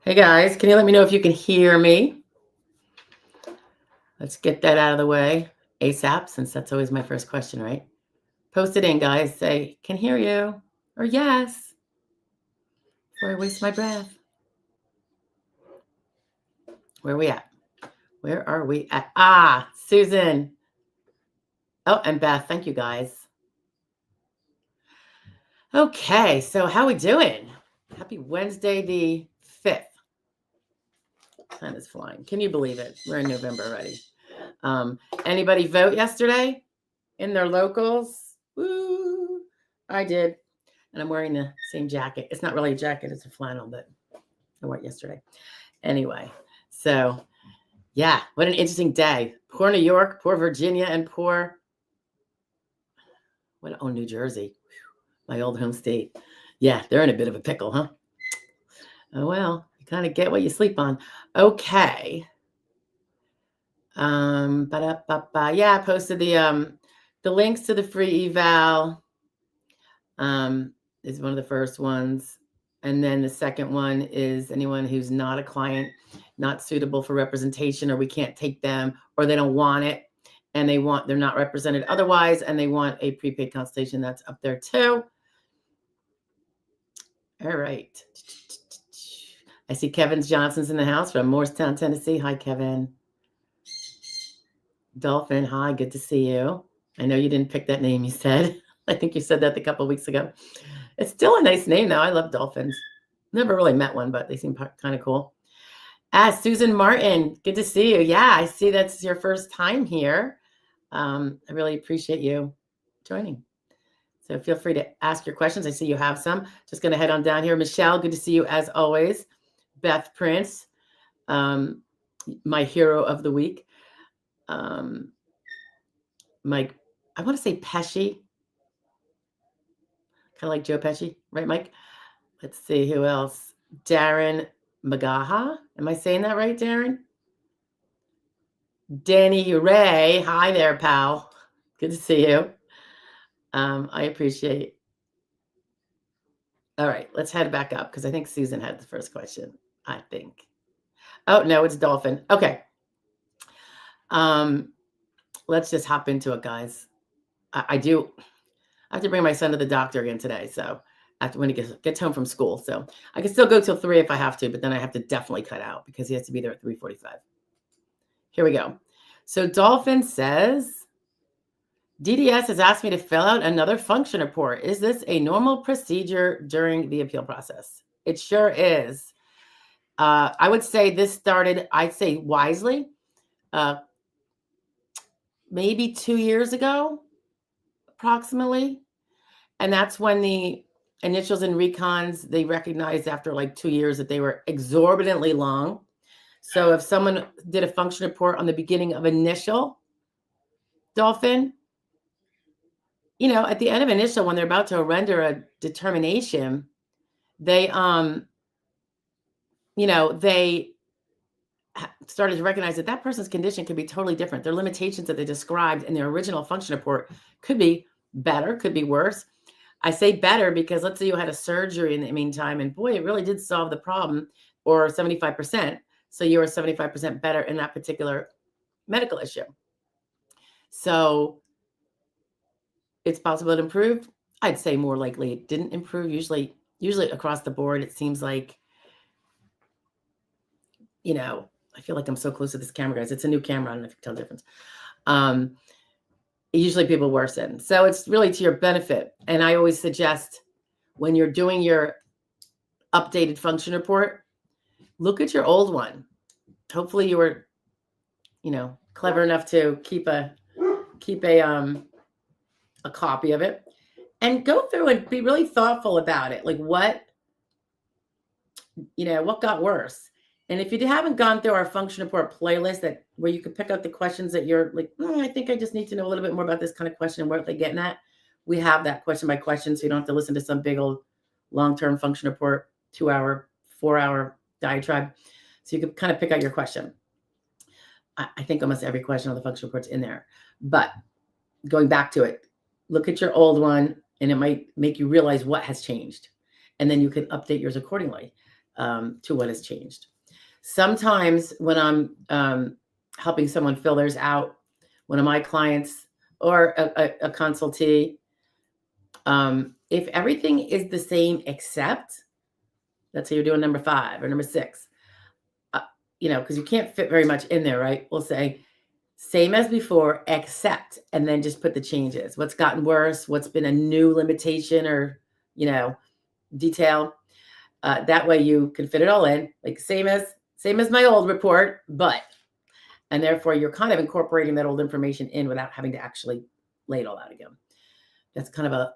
Hey guys, can you let me know if you can hear me? Let's get that out of the way ASAP, since that's always my first question, right? Post it in, guys. Say, can hear you, or yes, before I waste my breath. Where are we at? Where are we at? Ah, Susan. Oh, and Beth. Thank you, guys. Okay, so how we doing? Happy Wednesday the 5th. Time is flying. Can you believe it? We're in November already. Anybody vote yesterday in their locals? Woo! I did. And I'm wearing the same jacket. It's not really a jacket, it's a flannel, but I wore it yesterday. Anyway, so yeah, what an interesting day. Poor New York, poor Virginia, and poor New Jersey, my old home state. Yeah, they're in a bit of a pickle, huh? Oh well, you kind of get what you sleep on. Okay. Yeah, I posted the links to the free eval. Is one of the first ones. And then the second one is anyone who's not a client, not suitable for representation, or we can't take them, or they don't want it, and they're not represented otherwise, and they want a prepaid consultation. That's up there too. All right. I see Kevin Johnson's in the house from Morristown, Tennessee. Hi, Kevin. Dolphin, hi, good to see you. I know you didn't pick that name, you said. I think you said that a couple of weeks ago. It's still a nice name, though. I love dolphins. Never really met one, but they seem kind of cool. Susan Martin, good to see you. Yeah, I see that's your first time here. I really appreciate you joining. So feel free to ask your questions. I see you have some. Just going to head on down here. Michelle, good to see you as always. Beth Prince, my hero of the week. Mike, I want to say Pesci. Kind of like Joe Pesci, right, Mike? Let's see who else. Darren Magaha. Am I saying that right, Darren? Danny Ray. Hi there, pal. Good to see you. I appreciate. All right, let's head back up because I think Susan had the first question. I think. Oh, no, it's Dolphin. Okay. Let's just hop into it, guys. I have to bring my son to the doctor again today. So after when he gets home from school. So I can still go till 3 if I have to, but then I have to definitely cut out because he has to be there at 3:45. Here we go. So Dolphin says, DDS has asked me to fill out another function report. Is this a normal procedure during the appeal process? It sure is. I would say this started, I'd say wisely, maybe 2 years ago, approximately. And that's when the initials and recons, they recognized after like 2 years that they were exorbitantly long. So if someone did a function report on the beginning of initial, Dolphin, at the end of initial, when they're about to render a determination, they, they started to recognize that person's condition could be totally different. Their limitations that they described in their original function report could be better, could be worse. I say better because let's say you had a surgery in the meantime, and boy, it really did solve the problem, or 75%. So you were 75% better in that particular medical issue. So it's possible it improved. I'd say more likely it didn't improve. Usually across the board, it seems like, I feel like I'm so close to this camera, guys. It's a new camera. I don't know if you can tell the difference. Usually people worsen. So it's really to your benefit. And I always suggest when you're doing your updated function report, look at your old one. Hopefully you were, clever enough to keep a copy of it and go through and be really thoughtful about it. Like what got worse? And if you haven't gone through our function report playlist where you can pick out the questions that you're like, I think I just need to know a little bit more about this kind of question and what they're getting at. We have that question by question, so you don't have to listen to some big old long-term function report, 2-hour, 4-hour diatribe. So you can kind of pick out your question. I think almost every question on the function report's in there. But going back to it, look at your old one, and it might make you realize what has changed. And then you can update yours accordingly. to what has changed. Sometimes when I'm helping someone fill theirs out, one of my clients or a consultee, if everything is the same except, let's say you're doing number 5 or number 6, because you can't fit very much in there, right? We'll say same as before, except, and then just put the changes. What's gotten worse? What's been a new limitation or, detail? That way you can fit it all in, like same as my old report, and therefore you're kind of incorporating that old information in without having to actually lay it all out again. That's kind of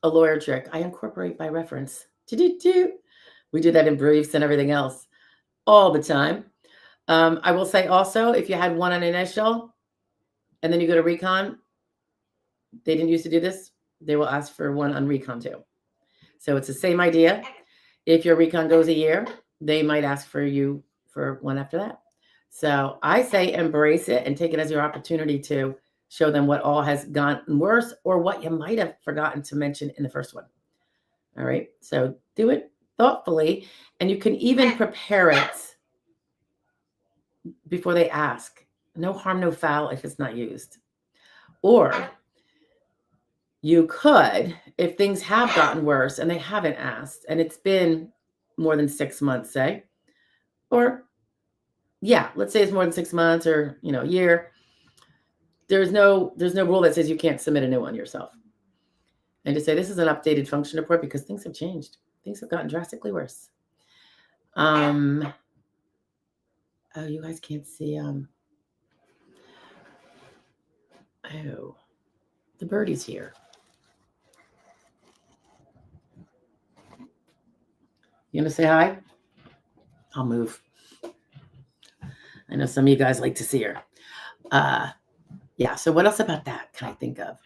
a lawyer trick. I incorporate by reference. We do that in briefs and everything else all the time. I will say also, if you had one on initial and then you go to recon, they didn't used to do this. They will ask for one on recon too. So it's the same idea. If your recon goes a year, they might ask for you for one after that. So I say embrace it and take it as your opportunity to show them what all has gotten worse or what you might have forgotten to mention in the first one. All right. So do it thoughtfully, and you can even prepare it before they ask. No harm, no foul if it's not used. Or you could, if things have gotten worse and they haven't asked, and it's been more than 6 months, say, or let's say it's more than 6 months or, a year. There's no rule that says you can't submit a new one yourself. And to say this is an updated function report because things have changed. Things have gotten drastically worse. Oh, you guys can't see. Oh, the birdie's here. You gonna say hi? I'll move. I know some of you guys like to see her. Yeah. So what else about that can I think of?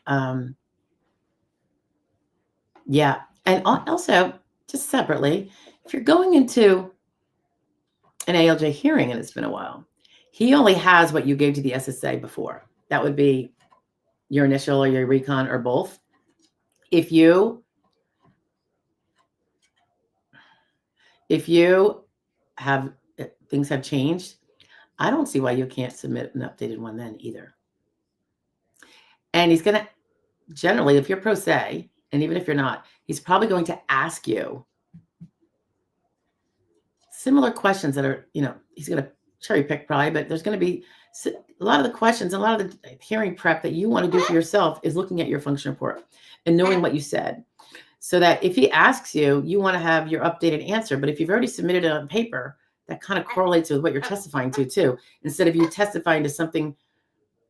Yeah. And also, just separately, if you're going into an ALJ hearing and it's been a while, he only has what you gave to the SSA before. That would be your initial or your recon or both. If you have things have changed, I don't see why you can't submit an updated one then either. And he's going to generally, if you're pro se, and even if you're not, he's probably going to ask you similar questions that are, he's going to cherry pick probably, but there's going to be a lot of the questions, a lot of the hearing prep that you want to do for yourself is looking at your function report and knowing what you said. So that if he asks you, you want to have your updated answer. But if you've already submitted it on paper, that kind of correlates with what you're testifying to too. Instead of you testifying to something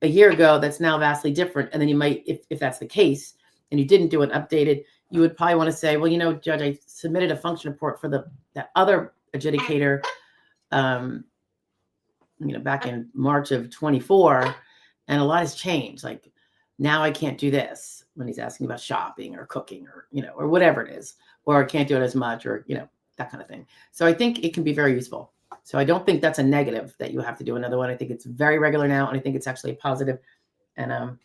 a year ago that's now vastly different. And then you might, if that's the case, and you didn't do an updated, you would probably want to say, well, Judge, I submitted a function report for that other adjudicator, back in March of 24, and a lot has changed. Like now I can't do this when he's asking about shopping or cooking or, or whatever it is, or I can't do it as much or, that kind of thing. So I think it can be very useful. So I don't think that's a negative that you have to do another one. I think it's very regular now. And I think it's actually a positive. And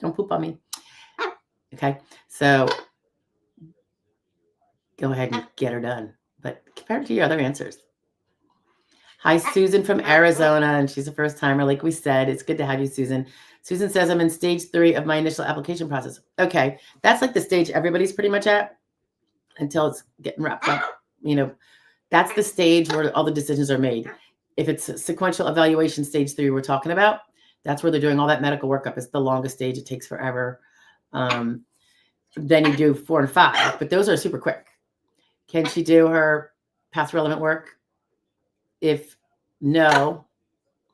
don't poop on me. Okay. So go ahead and get her done. But compared to your other answers. Hi, Susan from Arizona. And she's a first timer. Like we said, it's good to have you, Susan. Susan says, I'm in stage 3 of my initial application process. Okay. That's like the stage everybody's pretty much at until it's getting wrapped up. That's the stage where all the decisions are made. If it's a sequential evaluation stage 3 we're talking about, that's where they're doing all that medical workup. It's the longest stage. It takes forever. Then you do 4 and 5, but those are super quick. Can she do her past relevant work? If no,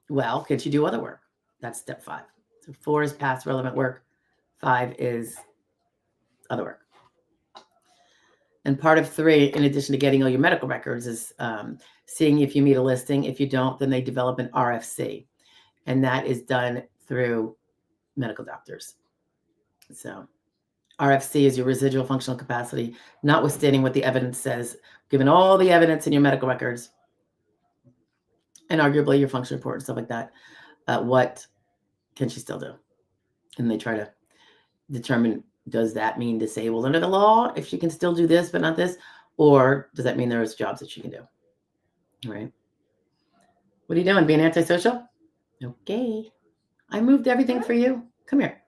well, can she do other work? That's step 5. So 4 is past relevant work. 5 is other work. And part of 3, in addition to getting all your medical records, is seeing if you meet a listing. If you don't, then they develop an RFC. And that is done through medical doctors. So RFC is your residual functional capacity, notwithstanding what the evidence says, given all the evidence in your medical records, and arguably your function report and stuff like that, what can she still do? And they try to determine, does that mean disabled under the law if she can still do this but not this? Or does that mean there's jobs that she can do? All right. What are you doing? Being antisocial? Okay. I moved everything for you. Come here.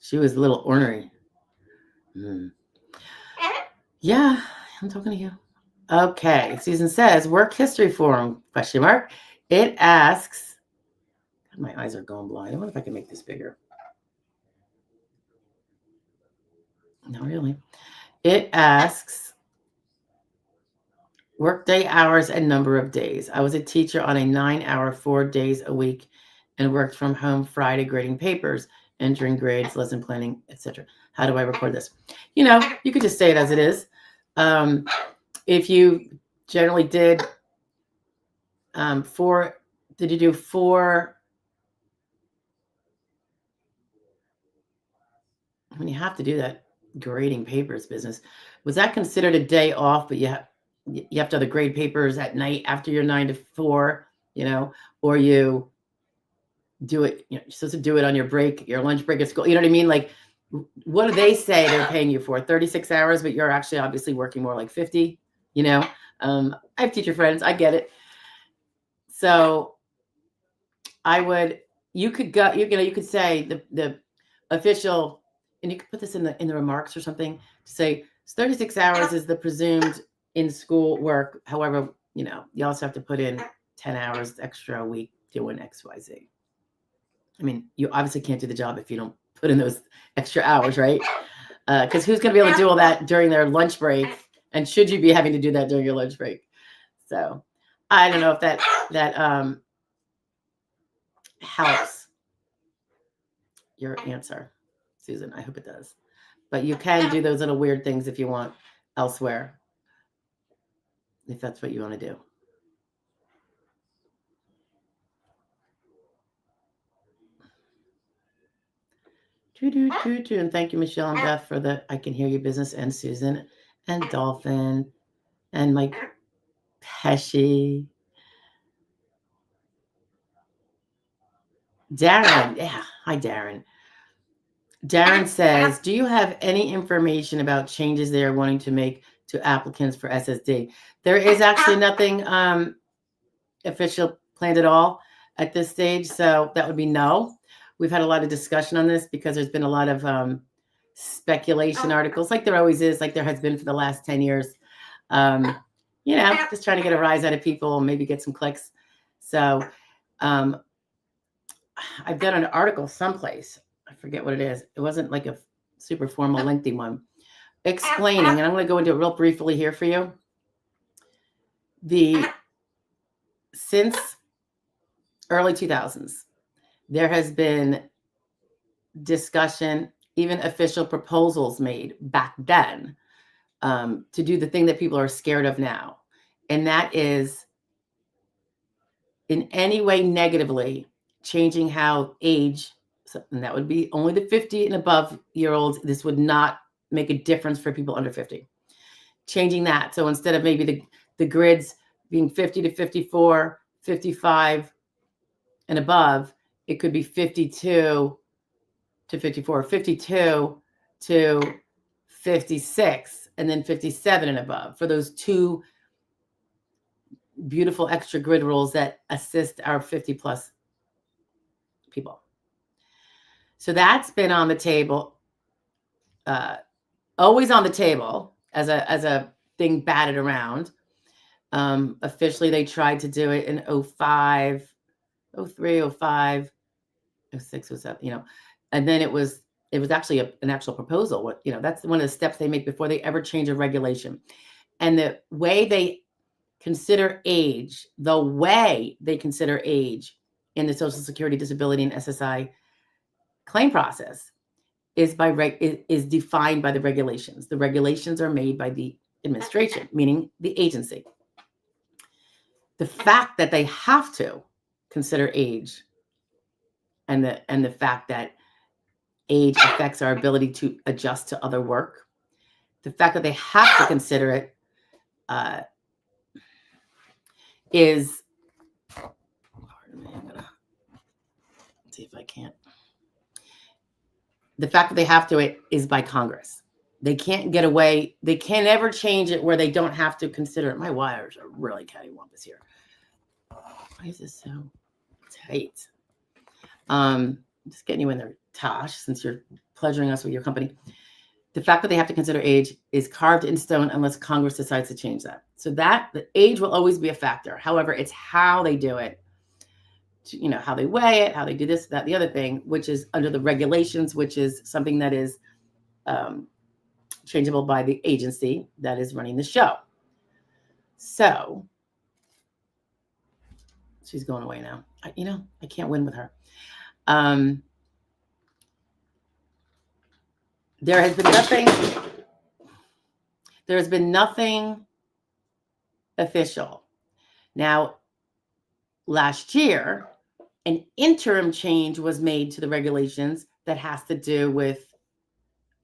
She was a little ornery. Yeah, I'm talking to you. Okay. Susan says, work history form, question mark. It asks, my eyes are going blind. I wonder if I can make this bigger. Not really. It asks, workday hours and number of days. I was a teacher on a 9-hour, 4 days a week and worked from home Friday grading papers, entering grades, lesson planning, etc. How do I record this? You know, you could just say it as it is. If you generally did did you do 4? I mean, you have to do that grading papers business. Was that considered a day off, but you have to have the grade papers at night after your 9 to 4, you know, or you do it, you know, you're supposed to do it on your break, your lunch break at school. You know what I mean? Like, what do they say they're paying you for? 36 hours, but you're actually obviously working more like 50, you know? I have teacher friends. I get it. So you could say the official, and you could put this in the remarks or something to say 36 hours is the presumed in school work. However, you know, you also have to put in 10 hours extra a week doing XYZ. I mean, you obviously can't do the job if you don't put in those extra hours, right? Because who's going to be able to do all that during their lunch break? And should you be having to do that during your lunch break? So I don't know if that helps your answer, Susan. I hope it does. But you can do those little weird things if you want elsewhere, if that's what you want to do. And thank you, Michelle and Beth, for the I Can Hear You business, and Susan and Dolphin and Mike Pesci. Darren. Yeah. Hi, Darren. Darren says, do you have any information about changes they are wanting to make to applicants for SSD? There is actually nothing official planned at all at this stage. So that would be no. We've had a lot of discussion on this because there's been a lot of speculation articles, like there always is, like there has been for the last 10 years. You know, just trying to get a rise out of people and maybe get some clicks. So I've done an article someplace. I forget what it is. It wasn't like a super formal, lengthy one, explaining, and I'm going to go into it real briefly here for you. Since early 2000s, there has been discussion, even official proposals made back then to do the thing that people are scared of now. And that is in any way negatively changing how age, and that would be only the 50 and above year olds. This would not make a difference for people under 50. Changing that. So instead of maybe the grids being 50 to 54, 55 and above, it could be 52 to 54, 52 to 56, and then 57 and above for those two beautiful extra grid rules that assist our 50 plus people. So that's been on the table, always on the table as a thing batted around. Officially, they tried to do it in 05, 03, 05, 06, 07, you know, and then it was actually an actual proposal. What, you know, that's one of the steps they make before they ever change a regulation. And the way they consider age in the Social Security, Disability, and SSI claim process is defined by the regulations. The regulations are made by the administration, meaning the agency. The fact that they have to consider age and the fact that age affects our ability to adjust to other work, the fact that they have to consider it is, pardon me, I'm gonna see if I can't. the fact that they have to it is by Congress. They can't get away. They can't ever change it where they don't have to consider it. My wires are really cattywampus here. Why is this so tight? Just getting you in there, Tosh, since you're pleasuring us with your company. The fact that they have to consider age is carved in stone unless Congress decides to change that. So that the age will always be a factor. However, it's how they do it, you know, how they weigh it, how they do this, that, the other thing, which is under the regulations, which is something that is changeable by the agency that is running the show. So she's going away now. I can't win with her. There has been nothing official. Now, last year, an interim change was made to the regulations that has to do with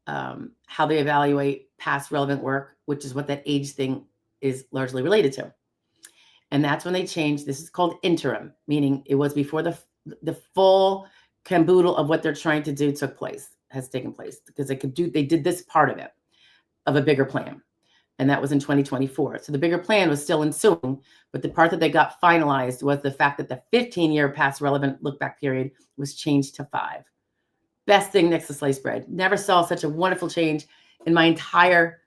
how they evaluate past relevant work, which is what that age thing is largely related to. And that's when they changed. This is called interim, meaning it was before the full caboodle of what they're trying to do has taken place, because they did this part of it, of a bigger plan. And that was in 2024. So the bigger plan was still ensuing, but the part that they got finalized was the fact that the 15-year past relevant look back period was changed to 5. Best thing next to sliced bread. Never saw such a wonderful change in my entire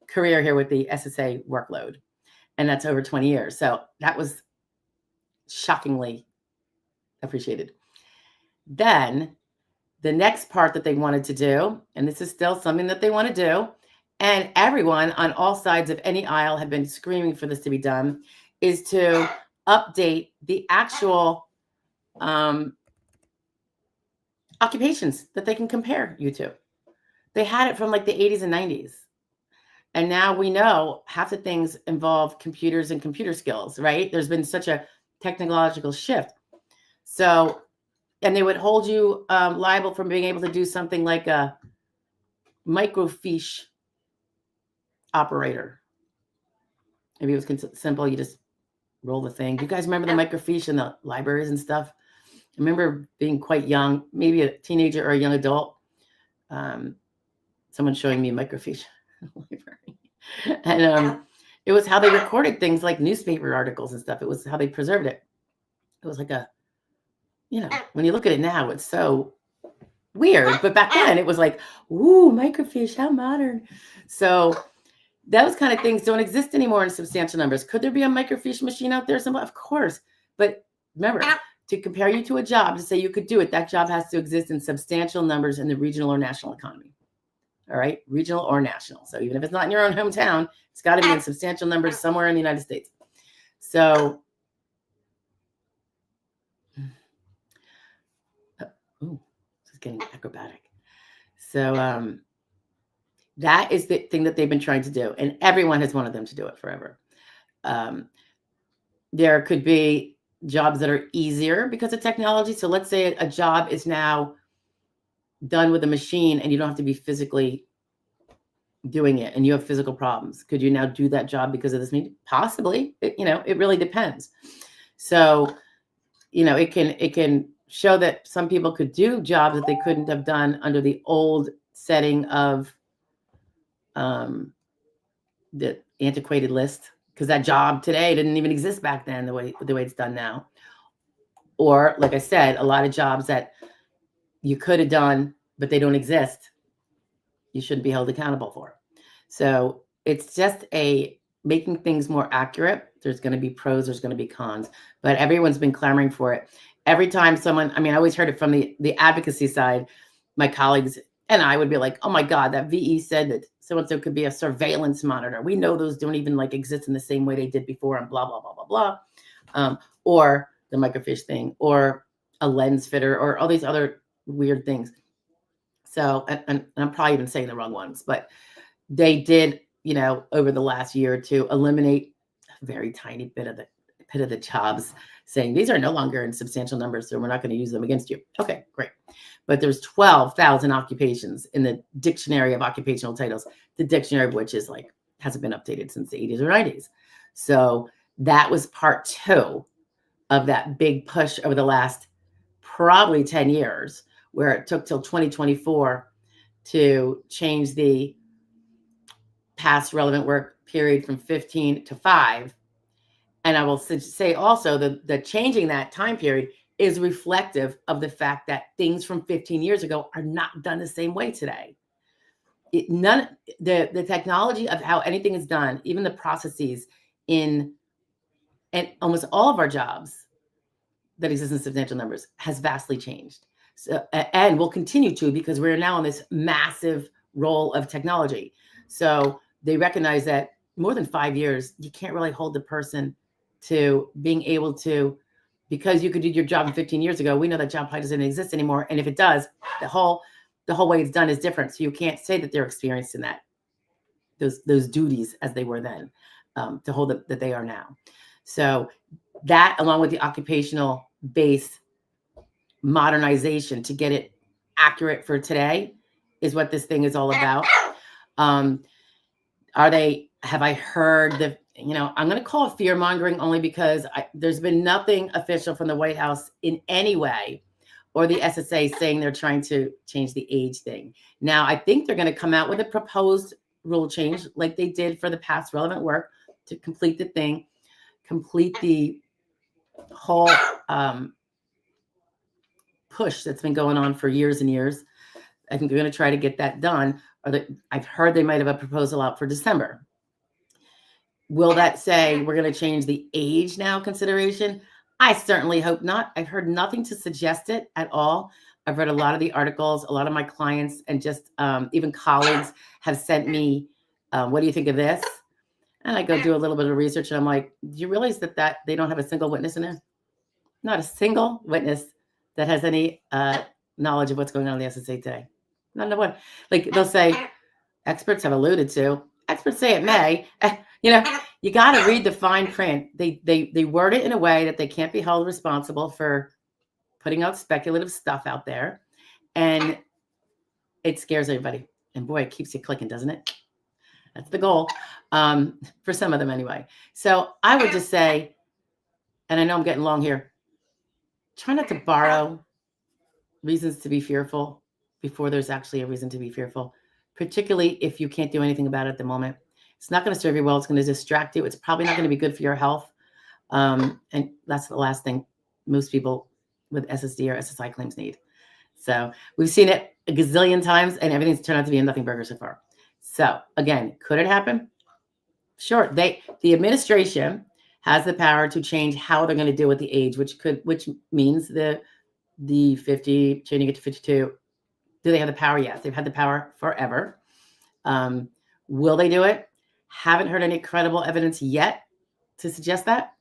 career here with the SSA workload. And that's over 20 years. So that was shockingly appreciated. Then the next part that they wanted to do, and this is still something that they want to do, and everyone on all sides of any aisle have been screaming for this to be done, is to update the actual occupations that they can compare you to. They had it from like the 80s and 90s. And now we know half the things involve computers and computer skills, right? There's been such a technological shift. So, and they would hold you liable for being able to do something like a microfiche operator. Maybe it was simple. You just roll the thing. Do you guys remember the microfiche in the libraries and stuff? I remember being quite young, maybe a teenager or a young adult. Someone showing me a microfiche in the library. And it was how they recorded things like newspaper articles and stuff. It was how they preserved it. It was like when you look at it now, it's so weird. But back then it was like, ooh, microfiche, how modern. So those kind of things don't exist anymore in substantial numbers. Could there be a microfiche machine out there somewhere? Of course. But remember, to compare you to a job, to say you could do it, that job has to exist in substantial numbers in the regional or national economy. All right, regional or national. So even if it's not in your own hometown, it's got to be in substantial numbers somewhere in the United States. So, this is getting acrobatic. So that is the thing that they've been trying to do, and everyone has wanted them to do it forever. There could be jobs that are easier because of technology. So let's say a job is now done with a machine and you don't have to be physically doing it and you have physical problems. Could you now do that job because of this machine? Possibly. It really depends. So, it can show that some people could do jobs that they couldn't have done under the old setting of the antiquated list, because that job today didn't even exist back then the way it's done now. Or, like I said, a lot of jobs that you could have done, but they don't exist, you shouldn't be held accountable for. So it's just making things more accurate. There's going to be pros, there's going to be cons, but everyone's been clamoring for it. Every time I always heard it from the advocacy side. My colleagues and I would be like, oh my God, that VE said that so-and-so could be a surveillance monitor. We know those don't even exist in the same way they did before, and blah, blah, blah, blah, blah. Or the microfiche thing, or a lens fitter, or all these other weird things. So, and I'm probably even saying the wrong ones, but they did, over the last year or two, eliminate a very tiny bit of the jobs, saying these are no longer in substantial numbers, so we're not going to use them against you. Okay, great. But there's 12,000 occupations in the dictionary of occupational titles, the dictionary of which hasn't been updated since the 80s or 90s. So that was part 2 of that big push over the last probably 10 years, where it took till 2024 to change the past relevant work period from 15 to 5. And I will say also that changing that time period is reflective of the fact that things from 15 years ago are not done the same way today. The technology of how anything is done, even the processes in and almost all of our jobs that exist in substantial numbers, has vastly changed. So, and will continue to, because we're now in this massive role of technology. So they recognize that more than 5 years, you can't really hold the person to being able to, because you could do your job 15 years ago. We know that job probably doesn't exist anymore. And if it does, the whole way it's done is different. So you can't say that they're experienced in that, those duties as they were then, to hold that they are now. So that, along with the occupational base modernization to get it accurate for today, is what this thing is all about. Have I heard I'm going to call it fear mongering only because there's been nothing official from the White House in any way, or the SSA, saying they're trying to change the age thing. Now, I think they're going to come out with a proposed rule change like they did for the past relevant work to complete the thing, complete the whole push that's been going on for years and years. I think they're going to try to get that done. I've heard they might have a proposal out for December. Will that say we're going to change the age now consideration? I certainly hope not. I've heard nothing to suggest it at all. I've read a lot of the articles. A lot of my clients and just even colleagues have sent me, what do you think of this? And I go do a little bit of research, and I'm like, do you realize that they don't have a single witness in there? Not a single witness that has any knowledge of what's going on in the SSA today. Not one. Like, they'll say, experts have alluded to. Experts say it may. You got to read the fine print. They word it in a way that they can't be held responsible for putting out speculative stuff out there, and it scares everybody. And boy, it keeps you clicking, doesn't it? That's the goal, for some of them anyway. So I would just say, and I know I'm getting long here, try not to borrow reasons to be fearful before there's actually a reason to be fearful, particularly if you can't do anything about it at the moment. It's not going to serve you well. It's going to distract you. It's probably not going to be good for your health. And that's the last thing most people with SSD or SSI claims need. So we've seen it a gazillion times, and everything's turned out to be a nothing burger so far. So again, could it happen? Sure. The administration has the power to change how they're going to deal with the age, which means the 50 changing it to 52. Do they have the power? Yes, they've had the power forever. Will they do it? Haven't heard any credible evidence yet to suggest that.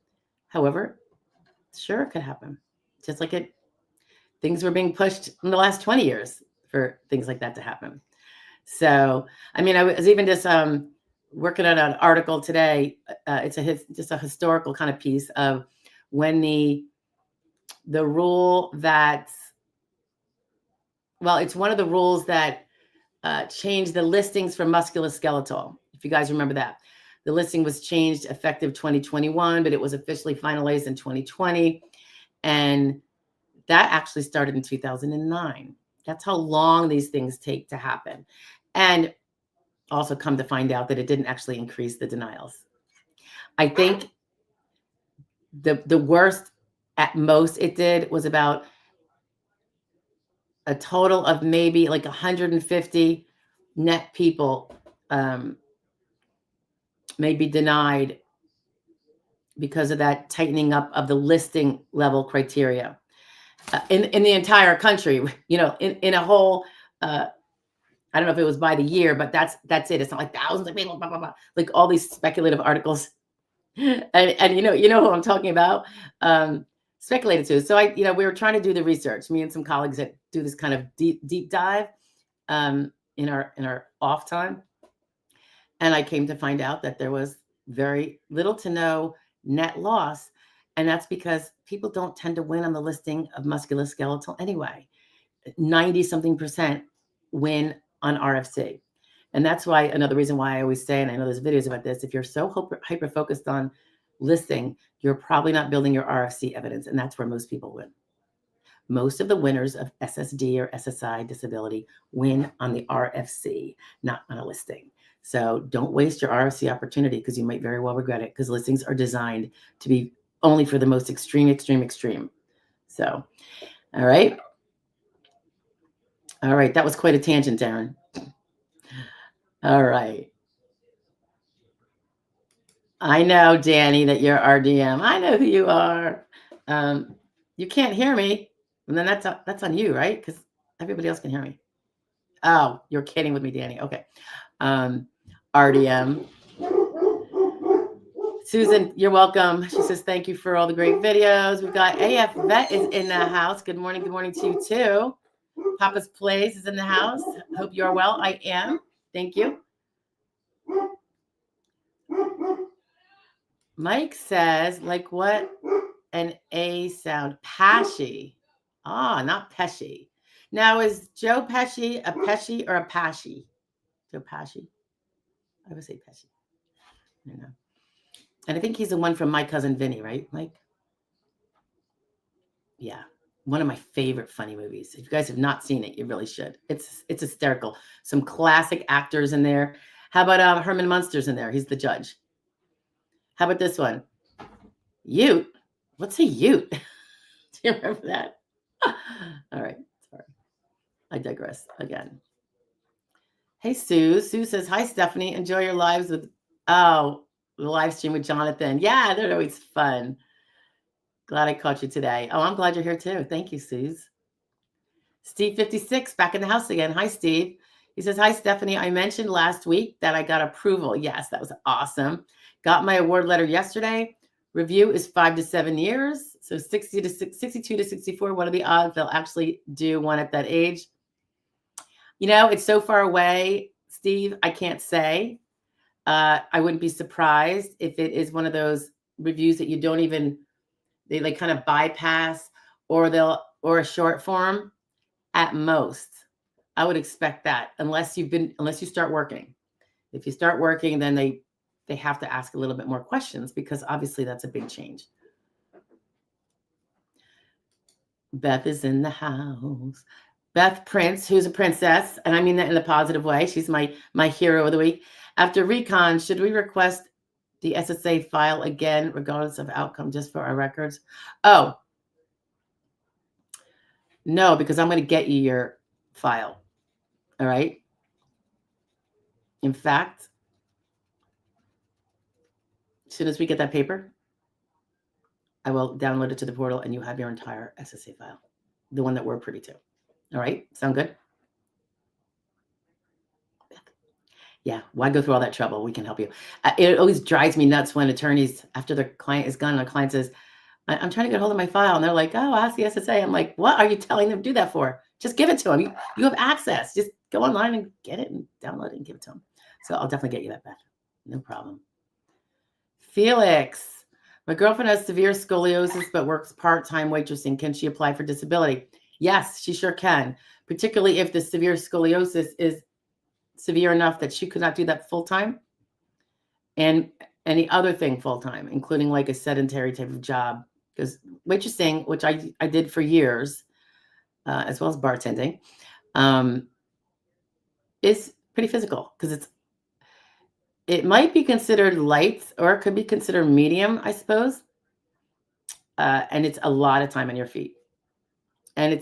However, sure, it could happen. Just like things were being pushed in the last 20 years for things like that to happen. So, I mean, I was even just working on an article today. It's just a historical kind of piece of when the rule that, well, it's one of the rules that changed the listings for musculoskeletal. If you guys remember that. The listing was changed effective 2021, but it was officially finalized in 2020. And that actually started in 2009. That's how long these things take to happen. And also come to find out that it didn't actually increase the denials. I think the worst at most it did was about a total of maybe like 150 net people may be denied because of that tightening up of the listing level criteria in the entire country. In a whole, I don't know if it was by the year, but that's it. It's not like thousands of people, blah, blah, blah, like all these speculative articles. And you know who I'm talking about, speculated to. So we were trying to do the research, me and some colleagues that do this kind of deep dive in our off time. And I came to find out that there was very little to no net loss. And that's because people don't tend to win on the listing of musculoskeletal anyway. 90-something% win on RFC. And that's why, another reason why I always say, and I know there's videos about this, if you're so hyper focused on listing, you're probably not building your RFC evidence. And that's where most people win. Most of the winners of SSD or SSI disability win on the RFC, not on a listing. So don't waste your RFC opportunity because you might very well regret it, because listings are designed to be only for the most extreme. So, all right. All right. That was quite a tangent, Darren. All right. I know, Danny, that you're RDM. I know who you are. You can't hear me, and then that's on you, right? Because everybody else can hear me. Oh, you're kidding with me, Danny. Okay. RDM. Susan, you're welcome. She says, thank you for all the great videos. We've got AF Vet is in the house. Good morning to you too. Papa's Place is in the house. Hope you're well. I am. Thank you. Mike says, like what an A sound? Pesci. Ah, not Pesci. Now, is Joe Pesci a Pesci or a Pesci? Joe Pesci. I would say Pesci. I don't know. And I think he's the one from My Cousin Vinny, right, Mike? Yeah. One of my favorite funny movies. If you guys have not seen it, you really should. It's hysterical. Some classic actors in there. How about Herman Munster's in there? He's the judge. How about this one? Ute. What's a Ute? Do you remember that? All right. Sorry. I digress again. Hey, Sue. Sue says, hi, Stephanie. Enjoy your lives with, the live stream with Jonathan. Yeah, they're always fun. Glad I caught you today. Oh, I'm glad you're here too. Thank you, Suze. Steve 56 back in the house again. Hi, Steve. He says, hi, Stephanie. I mentioned last week that I got approval. Yes, that was awesome. Got my award letter yesterday. Review is 5 to 7 years. So 62 to 64. What are the odds they'll actually do one at that age? You know, it's so far away, Steve. I can't say. I wouldn't be surprised if it is one of those reviews that you don't even, they like kind of bypass, or a short form at most. I would expect that unless you start working. If you start working, then they have to ask a little bit more questions, because obviously that's a big change. Beth is in the house. Beth Prince, who's a princess, and I mean that in a positive way. She's my hero of the week. After recon, should we request the SSA file again, regardless of outcome, just for our records? Oh, no, because I'm going to get you your file. All right. In fact, as soon as we get that paper, I will download it to the portal, and you have your entire SSA file, the one that we're privy to. All right. Sound good? Yeah. Why go through all that trouble? We can help you. It always drives me nuts when attorneys, after the client is gone, and the client says, I'm trying to get hold of my file. And they're like, oh, ask the SSA. I'm like, what are you telling them to do that for? Just give it to them. You have access. Just go online and get it and download it and give it to them. So I'll definitely get you that back. No problem. Felix, my girlfriend has severe scoliosis but works part-time waitressing. Can she apply for disability? Yes, she sure can, particularly if the severe scoliosis is severe enough that she could not do that full-time, and any other thing full-time, including like a sedentary type of job. Because waitressing, which I did for years, as well as bartending, is pretty physical, because it might be considered light, or it could be considered medium, I suppose. And it's a lot of time on your feet. And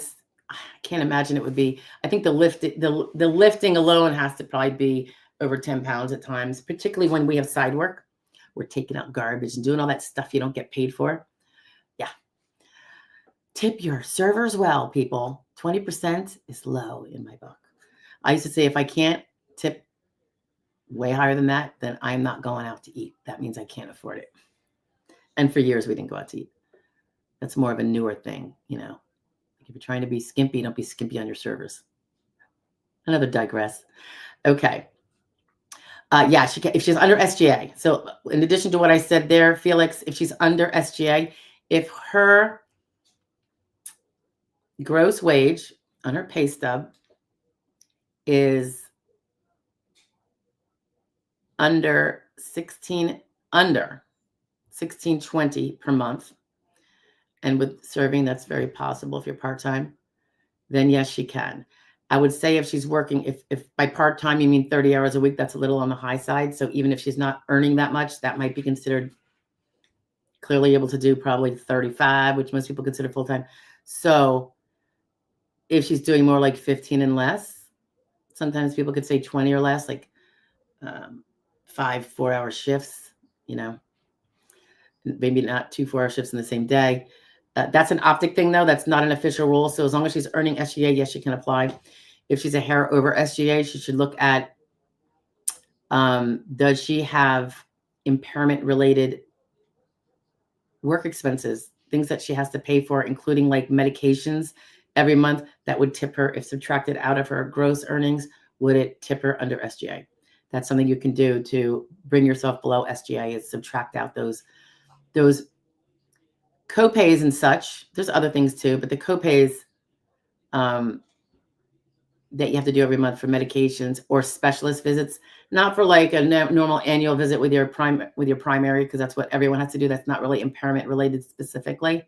I can't imagine it would be, I think the lifting alone has to probably be over 10 pounds at times, particularly when we have side work. We're taking out garbage and doing all that stuff you don't get paid for. Yeah. Tip your servers well, people. 20% is low in my book. I used to say, if I can't tip way higher than that, then I'm not going out to eat. That means I can't afford it. And for years, we didn't go out to eat. That's more of a newer thing, you know. If you're trying to be skimpy, don't be skimpy on your servers. Another digress. Okay. Yeah, if she's under SGA. So in addition to what I said there, Felix, if she's under SGA, if her gross wage on her pay stub is under 1620 per month, and with serving, that's very possible if you're part-time, then yes, she can. I would say if she's working, if by part-time you mean 30 hours a week, that's a little on the high side. So even if she's not earning that much, that might be considered clearly able to do probably 35, which most people consider full-time. So if she's doing more like 15 and less, sometimes people could say 20 or less, like 5 4-hour shifts, maybe not 2 4-hour shifts in the same day. That's an optic thing, though. That's not an official rule. So as long as she's earning SGA, yes, she can apply. If she's a hair over SGA, she should look at, does she have impairment-related work expenses, things that she has to pay for, including like medications every month that would tip her, if subtracted out of her gross earnings, would it tip her under SGA? That's something you can do to bring yourself below SGA, is subtract out those copays and such. There's other things too, but the copays that you have to do every month for medications or specialist visits, not for like a normal annual visit with your primary, because that's what everyone has to do. That's not really impairment related specifically,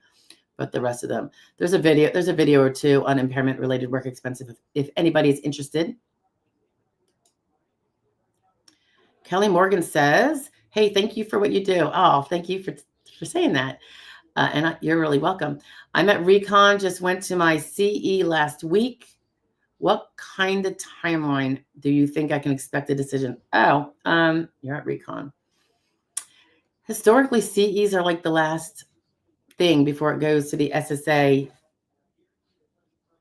but the rest of them. There's a video or two on impairment related work expenses if anybody is interested. Kelly Morgan says, hey, thank you for what you do. Oh, thank you for saying that. You're really welcome. I'm at Recon, just went to my CE last week. What kind of timeline do you think I can expect a decision? Oh, you're at Recon. Historically, CEs are like the last thing before it goes to the SSA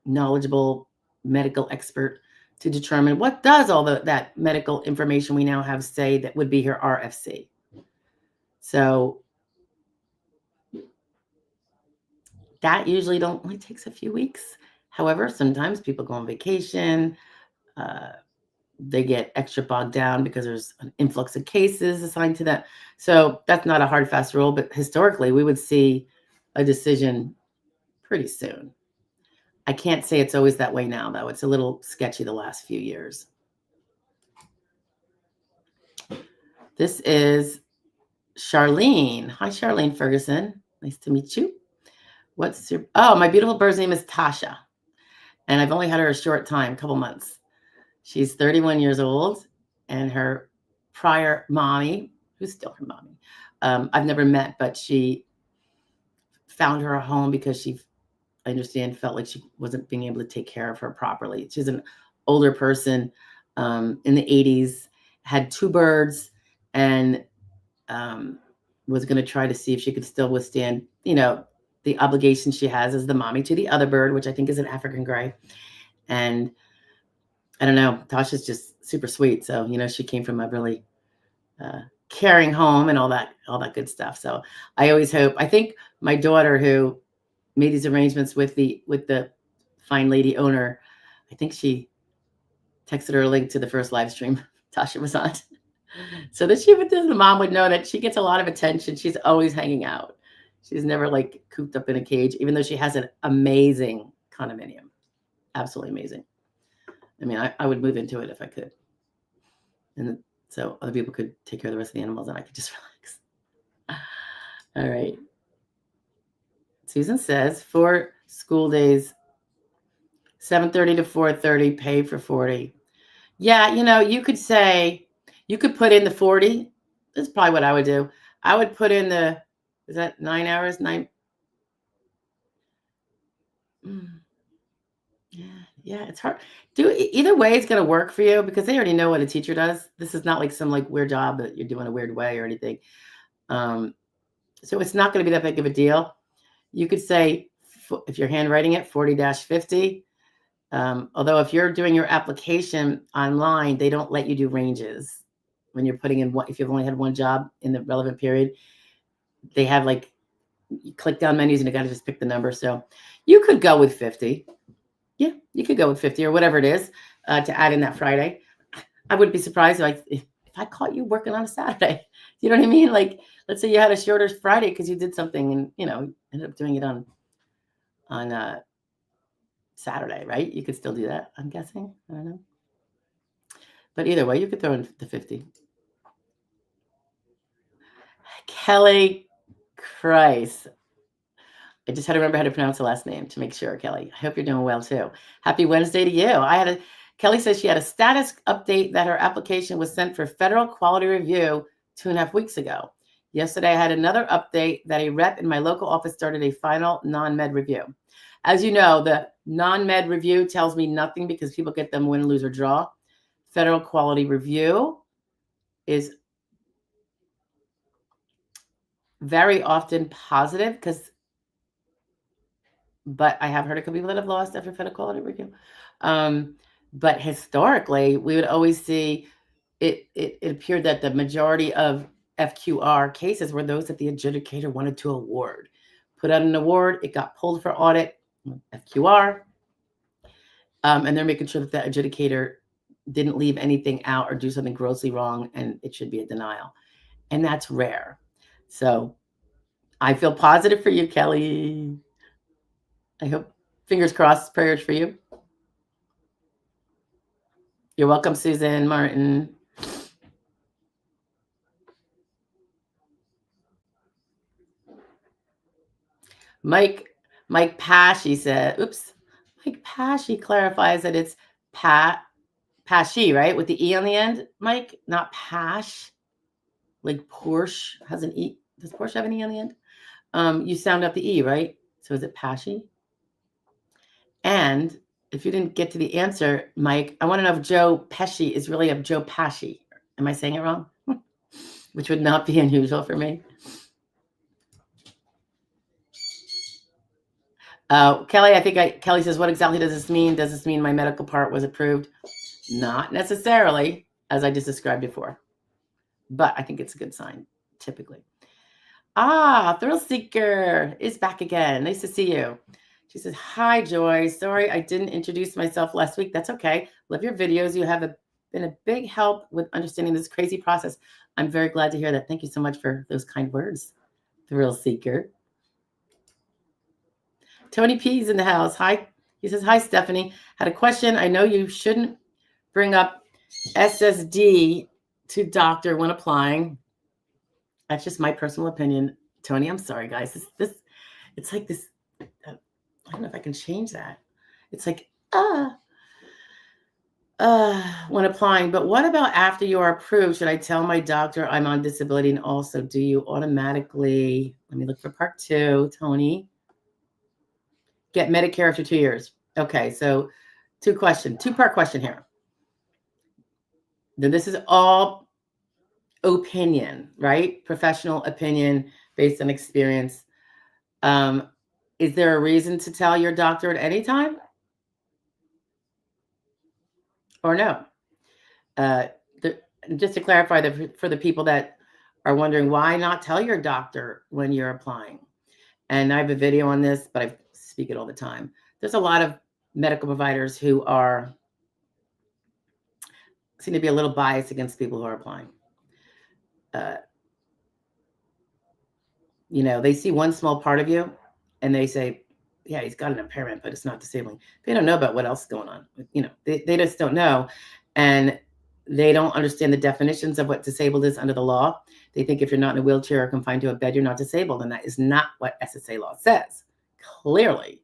knowledgeable medical expert to determine what does all that medical information we now have say that would be her RFC. So that usually only takes a few weeks. However, sometimes people go on vacation. They get extra bogged down because there's an influx of cases assigned to that. So that's not a hard, fast rule. But historically, we would see a decision pretty soon. I can't say it's always that way now, though. It's a little sketchy the last few years. This is Charlene. Hi, Charlene Ferguson. Nice to meet you. My beautiful bird's name is Tasha. And I've only had her a short time, a couple months. She's 31 years old, and her prior mommy, who's still her mommy, I've never met, but she found her a home because I understand, felt like she wasn't being able to take care of her properly. She's an older person in the 80s, had 2 birds, and was going to try to see if she could still withstand, the obligation she has as the mommy to the other bird, which I think is an African gray. And I don't know, Tasha's just super sweet. So, she came from a really caring home and all that good stuff. So I always hope, I think my daughter, who made these arrangements with the fine lady owner, I think she texted her a link to the first live stream Tasha was on. So that the mom would know that she gets a lot of attention. She's always hanging out. She's never like cooped up in a cage, even though she has an amazing condominium. Absolutely amazing. I mean, I would move into it if I could. And so other people could take care of the rest of the animals and I could just relax. All right. Susan says, 4 school days, 7:30 to 4:30, pay for 40. Yeah, you could put in the 40. That's probably what I would do. I would put in is that 9 hours? 9. Yeah, it's hard. Either way, it's going to work for you because they already know what a teacher does. This is not like some weird job that you're doing a weird way or anything. So it's not going to be that big of a deal. You could say, if you're handwriting it, 40-50. Although if you're doing your application online, they don't let you do ranges when you're putting in if you've only had one job in the relevant period. They have you click down menus and you got to just pick the number. So you could go with 50. Yeah, you could go with 50 or whatever it is to add in that Friday. I wouldn't be surprised if I caught you working on a Saturday. You know what I mean? Like, let's say you had a shorter Friday because you did something and, ended up doing it on Saturday, right? You could still do that, I'm guessing. I don't know. But either way, you could throw in the 50. Kelly Christ. I just had to remember how to pronounce the last name to make sure, Kelly. I hope you're doing well too. Happy Wednesday to you. Kelly says she had a status update that her application was sent for federal quality review 2.5 weeks ago. Yesterday, I had another update that a rep in my local office started a final non-med review. As you know, the non-med review tells me nothing because people get them win, lose, or draw. Federal quality review is very often positive but I have heard a couple people that have lost after federal quality review. But historically, we would always see it appeared that the majority of FQR cases were those that the adjudicator wanted to award. Put out an award, it got pulled for audit, FQR, and they're making sure that the adjudicator didn't leave anything out or do something grossly wrong, and it should be a denial. And that's rare. So I feel positive for you, Kelly. I hope, fingers crossed, prayers for you. You're welcome, Susan Martin. Mike Pashy said, Mike Pashy clarifies that it's Pashy, right? With the E on the end, Mike, not Pash. Like Porsche has an E. Does Porsche have an E on the end? You sound out the E, right? So is it Pashy? And if you didn't get to the answer, Mike, I want to know if Joe Pesci is really a Joe Pesci. Am I saying it wrong? Which would not be unusual for me. Kelly, Kelly says, what exactly does this mean? Does this mean my medical part was approved? Not necessarily, as I just described before. But I think it's a good sign, typically. Thrill Seeker is back again. Nice to see you. She says, hi, Joy. Sorry I didn't introduce myself last week. That's okay. Love your videos. You have been a big help with understanding this crazy process. I'm very glad to hear that. Thank you so much for those kind words, Thrill Seeker. Tony P's in the house. Hi. He says, hi, Stephanie. Had a question. I know you shouldn't bring up SSD to doctor when applying. That's just my personal opinion. Tony, I'm sorry, guys. It's like this. I don't know if I can change that. It's like, when applying. But what about after you are approved? Should I tell my doctor I'm on disability? And also, do you automatically, let me look for part 2, Tony, get Medicare after 2 years? Okay, so two-part question here. Then this is all opinion, right? Professional opinion based on experience. Is there a reason to tell your doctor at any time? Or no? Just to clarify that for the people that are wondering, why not tell your doctor when you're applying? And I have a video on this, but I speak it all the time. There's a lot of medical providers who seem to be a little biased against people who are applying. They see one small part of you and they say, yeah, he's got an impairment, but it's not disabling. They don't know about what else is going on. They just don't know. And they don't understand the definitions of what disabled is under the law. They think if you're not in a wheelchair or confined to a bed, you're not disabled. And that is not what SSA law says. Clearly,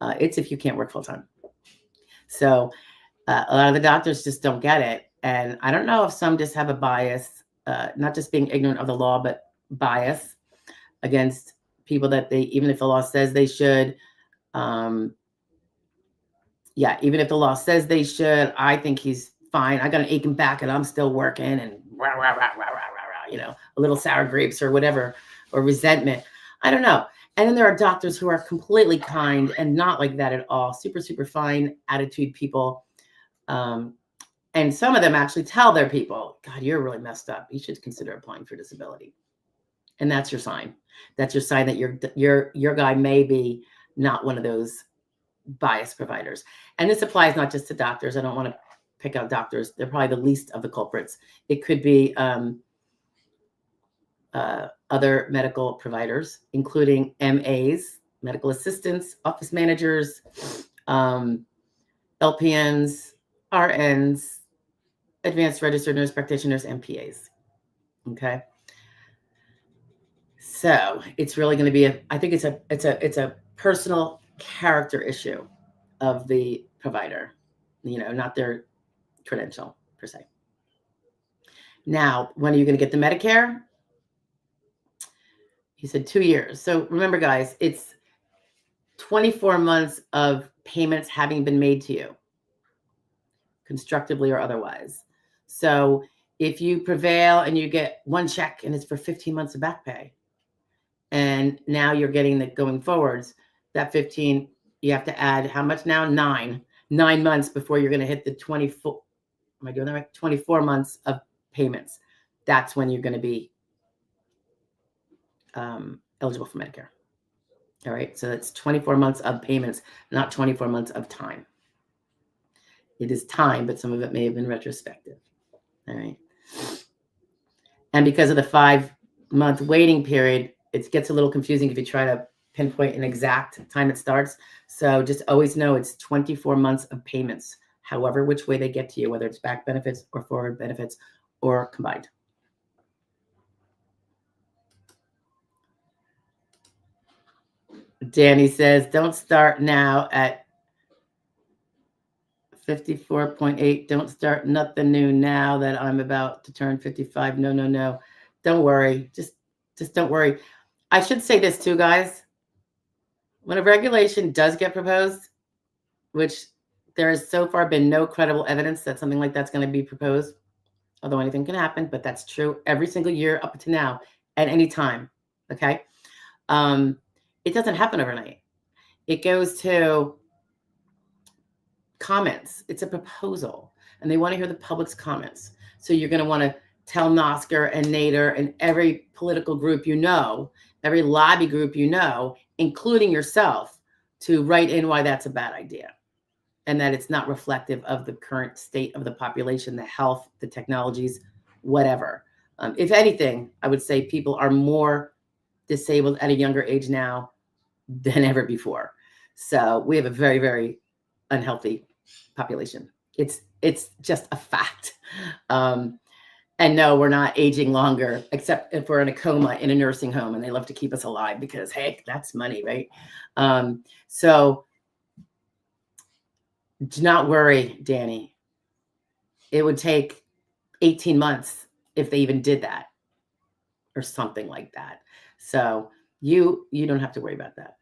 it's if you can't work full time. So a lot of the doctors just don't get it. And I don't know if some just have a bias, not just being ignorant of the law, but bias against people that even if the law says they should, even if the law says they should, I think he's fine. I got an aching back and I'm still working and rah, rah, rah, rah, rah, rah, rah, a little sour grapes or whatever, or resentment. I don't know. And then there are doctors who are completely kind and not like that at all. Super, super fine attitude people. And some of them actually tell their people, God, you're really messed up. You should consider applying for disability. And that's your sign. That's your sign that your guy may be not one of those biased providers. And this applies not just to doctors. I don't want to pick out doctors. They're probably the least of the culprits. It could be other medical providers, including MAs, medical assistants, office managers, LPNs, RNs, advanced registered nurse practitioners, and PAs. Okay. So it's really going to be I think it's a personal character issue of the provider, not their credential per se. Now, when are you going to get the Medicare? He said 2 years. So remember, guys, it's 24 months of payments having been made to you, constructively or otherwise. So if you prevail and you get one check and it's for 15 months of back pay, and now you're getting the going forwards, that 15, you have to add how much now? 9 months before you're going to hit the 24. Am I doing that right? 24 months of payments. That's when you're going to be eligible for Medicare. All right. So that's 24 months of payments, not 24 months of time. It is time, but some of it may have been retrospective. All right. And because of the 5-month waiting period, it gets a little confusing if you try to pinpoint an exact time it starts. So just always know it's 24 months of payments, however, which way they get to you, whether it's back benefits or forward benefits or combined. Danny says, don't start now at 54.8. Don't start nothing new now that I'm about to turn 55. No. Don't worry. Just don't worry. I should say this too, guys. When a regulation does get proposed, which there has so far been no credible evidence that something like that's going to be proposed, although anything can happen, but that's true every single year up to now at any time. Okay. It doesn't happen overnight. It goes to comments. It's a proposal, and they want to hear the public's comments. So you're going to want to tell Nosker and Nader and every political group every lobby group including yourself, to write in why that's a bad idea and that it's not reflective of the current state of the population, the health, the technologies, whatever. If anything, I would say people are more disabled at a younger age now than ever before. So we have a very, very unhealthy population. It's just a fact. And no, we're not aging longer, except if we're in a coma in a nursing home and they love to keep us alive because, hey, that's money, right? So do not worry, Danny. It would take 18 months if they even did that or something like that. So you don't have to worry about that.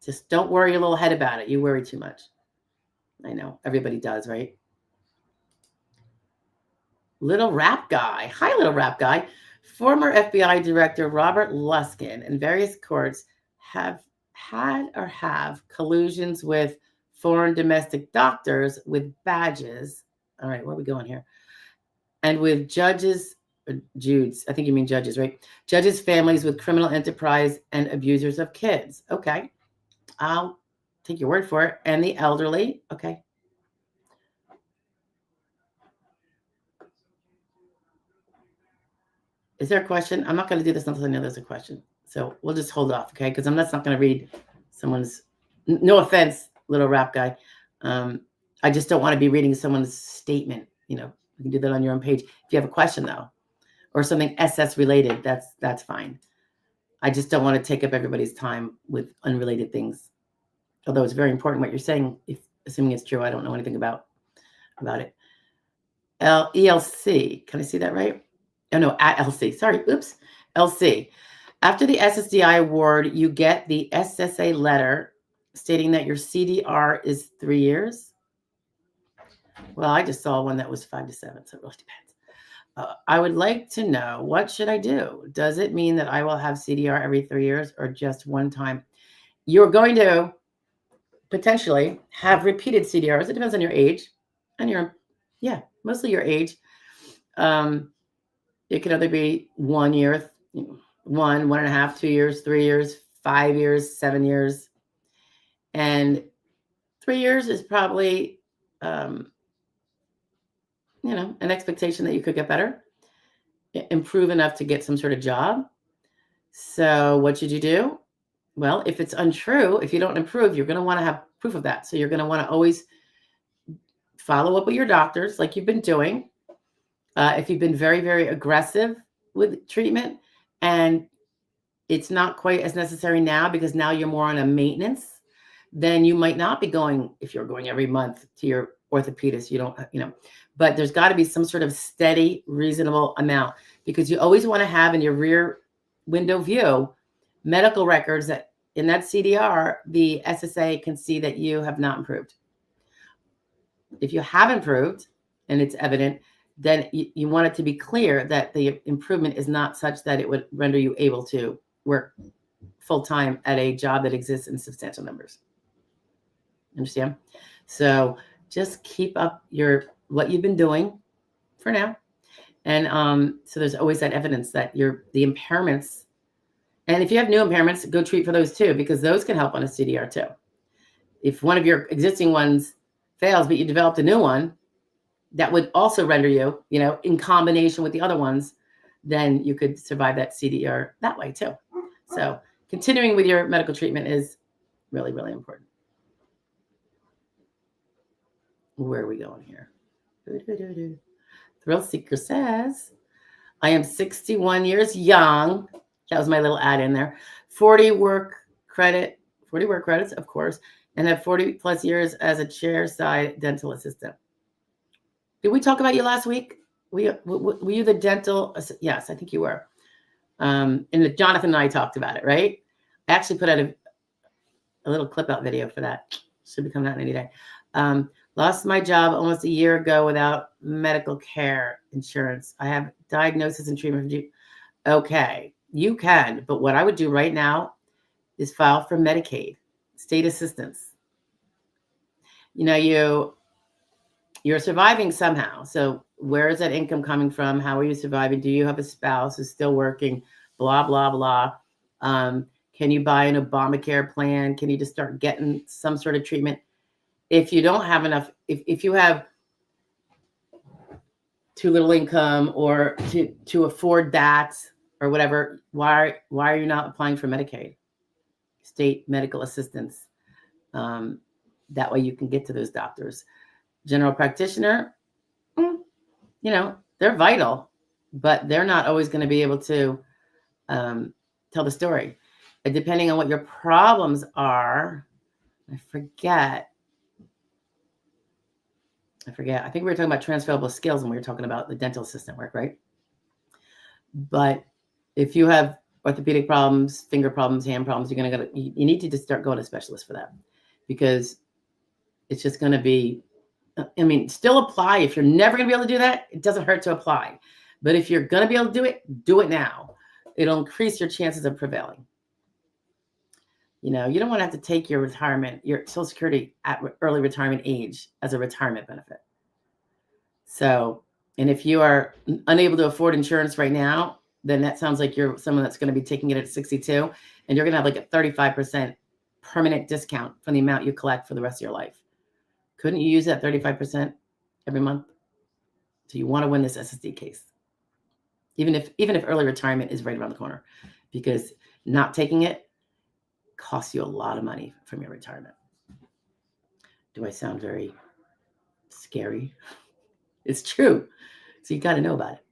Just don't worry your little head about it. You worry too much. I know everybody does, right? Little Rap Guy. Hi, Little Rap Guy. Former FBI Director Robert Luskin and various courts have had or have collusions with foreign domestic doctors with badges. All right, where are we going here? And with judges, Judes, I think you mean judges, right? Judges' families with criminal enterprise and abusers of kids. Okay, I'll take your word for it. And the elderly. Okay. Is there a question? I'm not going to do this until I know there's a question. So we'll just hold off, okay? Because I'm not going to read someone's, no offense, Little Rap Guy. I just don't want to be reading someone's statement. You can do that on your own page. If you have a question, though, or something SS related, that's fine. I just don't want to take up everybody's time with unrelated things. Although it's very important what you're saying, assuming it's true. I don't know anything about it. ELC, can I see that right? Oh, no, at LC. Sorry. Oops. LC. After the SSDI award, you get the SSA letter stating that your CDR is 3 years. Well, I just saw one that was 5 to 7, so it really depends. I would like to know, what should I do? Does it mean that I will have CDR every 3 years or just one time? You're going to potentially have repeated CDRs. It depends on your age and mostly your age. It could either be 1 year, 1.5, 2 years, 3 years, 5 years, 7 years. And 3 years is probably, an expectation that you could get better, improve enough to get some sort of job. So what should you do? Well, if it's untrue, if you don't improve, you're going to want to have proof of that. So you're going to want to always follow up with your doctors like you've been doing. If you've been very, very aggressive with treatment and it's not quite as necessary now because now you're more on a maintenance. Then you might not be going, if you're going every month to your orthopedist, you don't, but there's got to be some sort of steady, reasonable amount, because you always want to have in your rear window view medical records that in that CDR, the SSA can see that you have not improved. If you have improved and it's evident, then you want it to be clear that the improvement is not such that it would render you able to work full-time at a job that exists in substantial numbers. Understand? So just keep up what you've been doing for now. And so there's always that evidence that the impairments, and if you have new impairments, go treat for those too, because those can help on a CDR too. If one of your existing ones fails, but you developed a new one that would also render you, in combination with the other ones, then you could survive that CDR that way too. So continuing with your medical treatment is really, really important. Where are we going here? Thrill Seeker says, I am 61 years young. That was my little ad in there. 40 work credits, of course, and have 40 plus years as a chair-side dental assistant. Did we talk about you last week? Were you the dental? Yes, I think you were. And Jonathan and I talked about it, right? I actually put out a little clip out video for that. Should be coming out any day. Lost my job almost a year ago without medical care insurance. I have diagnosis and treatment. Okay, you can. But what I would do right now is file for Medicaid, state assistance. You're surviving somehow. So where is that income coming from? How are you surviving? Do you have a spouse who's still working? Blah, blah, blah. Can you buy an Obamacare plan? Can you just start getting some sort of treatment? If you don't have enough, if you have too little income or to afford that or whatever, why are you not applying for Medicaid, state medical assistance? That way you can get to those doctors. General practitioner, they're vital, but they're not always going to be able to tell the story. And depending on what your problems are, I forget. I think we were talking about transferable skills when we were talking about the dental assistant work, right? But if you have orthopedic problems, finger problems, hand problems, you need to just start going to a specialist for that, because it's just going to be, still apply. If you're never going to be able to do that, it doesn't hurt to apply. But if you're going to be able to do it now. It'll increase your chances of prevailing. You don't want to have to take your Social Security at early retirement age as a retirement benefit. So, and if you are unable to afford insurance right now, then that sounds like you're someone that's going to be taking it at 62, and you're going to have like a 35% permanent discount from the amount you collect for the rest of your life. Couldn't you use that 35% every month? So you want to win this SSD case, even if early retirement is right around the corner, because not taking it costs you a lot of money from your retirement. Do I sound very scary? It's true. So you got to know about it.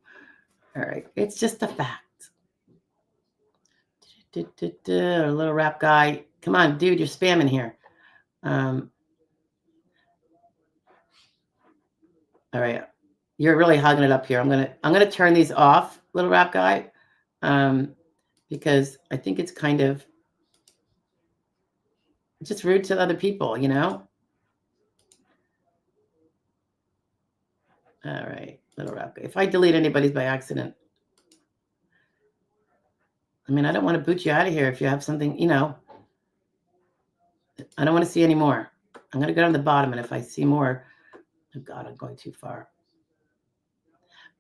All right. It's just a fact. A little rap guy. Come on, dude, you're spamming here. All right. You're really hugging it up here. I'm gonna turn these off, little rap guy, because I think it's kind of just rude to other people, All right, little rap guy. If I delete anybody's by accident, I don't want to boot you out of here if you have something, I don't want to see any more. I'm gonna go down the bottom, and if I see more, oh God, I'm going too far.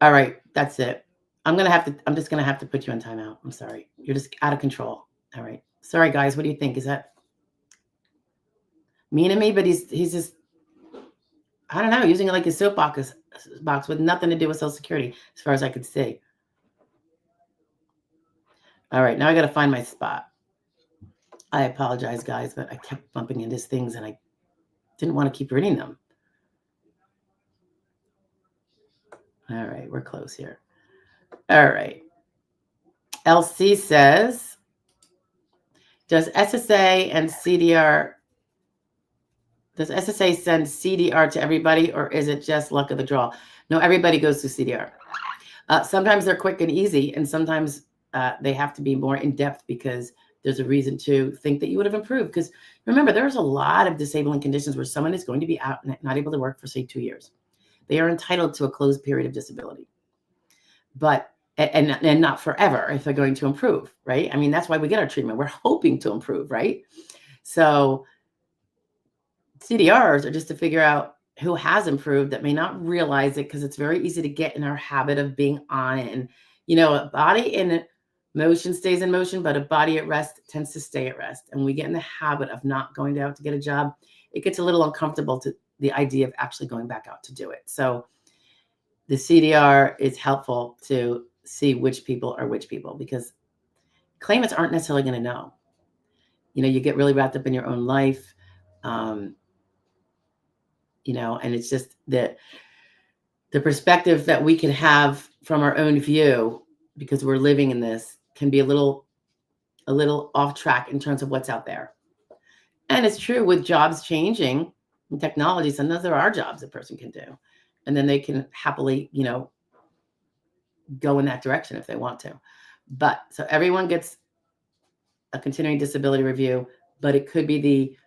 All right, that's it. I'm just gonna have to put you on timeout. I'm sorry. You're just out of control. All right. Sorry, guys. What do you think? Is that mean to me? But he's just, I don't know, using it like a soapbox with nothing to do with Social Security, as far as I could see. All right, now I got to find my spot. I apologize, guys, but I kept bumping into things and I didn't want to keep reading them. All right, we're close here. All right. LC says, Does SSA and CDR, does SSA send CDR to everybody, or is it just luck of the draw? No, everybody goes through CDR. Sometimes they're quick and easy, and sometimes they have to be more in-depth because there's a reason to think that you would have improved. Because remember, there's a lot of disabling conditions where someone is going to be out and not able to work for, say, 2 years. They are entitled to a closed period of disability, but and not forever if they're going to improve, right? I mean, that's why we get our treatment. We're hoping to improve, right? So CDRs are just to figure out who has improved that may not realize it, because it's very easy to get in our habit of being on it. And, you know, a body in motion stays in motion, but a body at rest tends to stay at rest. And we get in the habit of not going out to get a job. It gets a little uncomfortable to the idea of actually going back out to do it. So the CDR is helpful to see which people are which people, because claimants aren't necessarily going to know. You know, you get really wrapped up in your own life. You know, and it's just that the perspective that we can have from our own view, because we're living in this, can be a little off track in terms of what's out there. And it's true with jobs changing and technology, sometimes there are jobs a person can do, and then they can happily, you know, go in that direction if they want to. But so everyone gets a continuing disability review, but it could be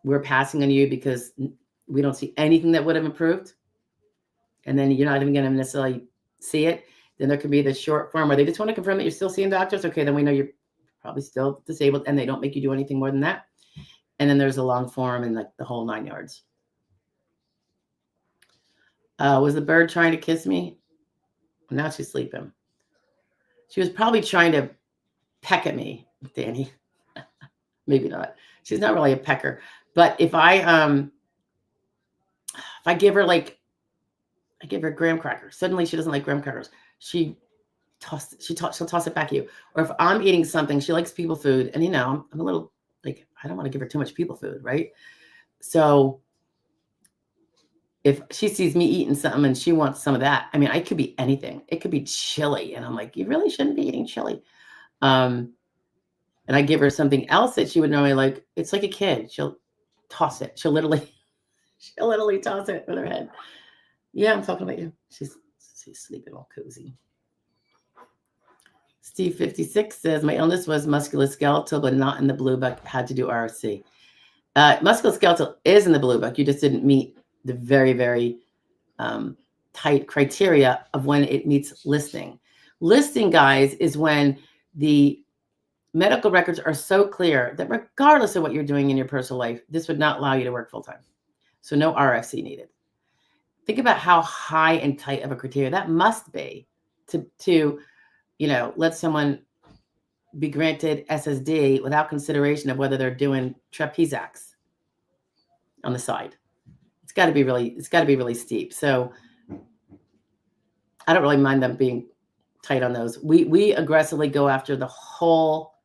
we're passing on you because we don't see anything that would have improved. And then you're not even going to necessarily see it. Then there could be the short form where they just want to confirm that you're still seeing doctors. Okay, then we know you're probably still disabled, and they don't make you do anything more than that. And then there's a long form and like the whole 9 yards. Was the bird trying to kiss me? Now she's sleeping. She was probably trying to peck at me, Danny. Maybe not. She's not really a pecker. But if I give her I give her graham crackers. Suddenly she doesn't like graham crackers. She'll toss it back at you. Or if I'm eating something, she likes people food. And, you know, I'm a little like, I don't want to give her too much people food, right? So if she sees me eating something and she wants some of that, I mean, it could be anything. It could be chili. And I'm like, you really shouldn't be eating chili. And I give her something else that she would normally like. It's like a kid. She'll toss it. She'll literally toss it with her head. Yeah, I'm talking about you. She's sleeping all cozy. Steve 56 says, my illness was musculoskeletal, but not in the blue book. Had to do RFC. Musculoskeletal is in the blue book. You just didn't meet the very, very tight criteria of when it meets listing. Listing, guys, is when the medical records are so clear that regardless of what you're doing in your personal life, this would not allow you to work full time. So no RFC needed. Think about how high and tight of a criteria that must be to you know, let someone be granted SSD without consideration of whether they're doing trapezics on the side. It's got to be really steep. So I don't really mind them being tight on those. We aggressively go after the whole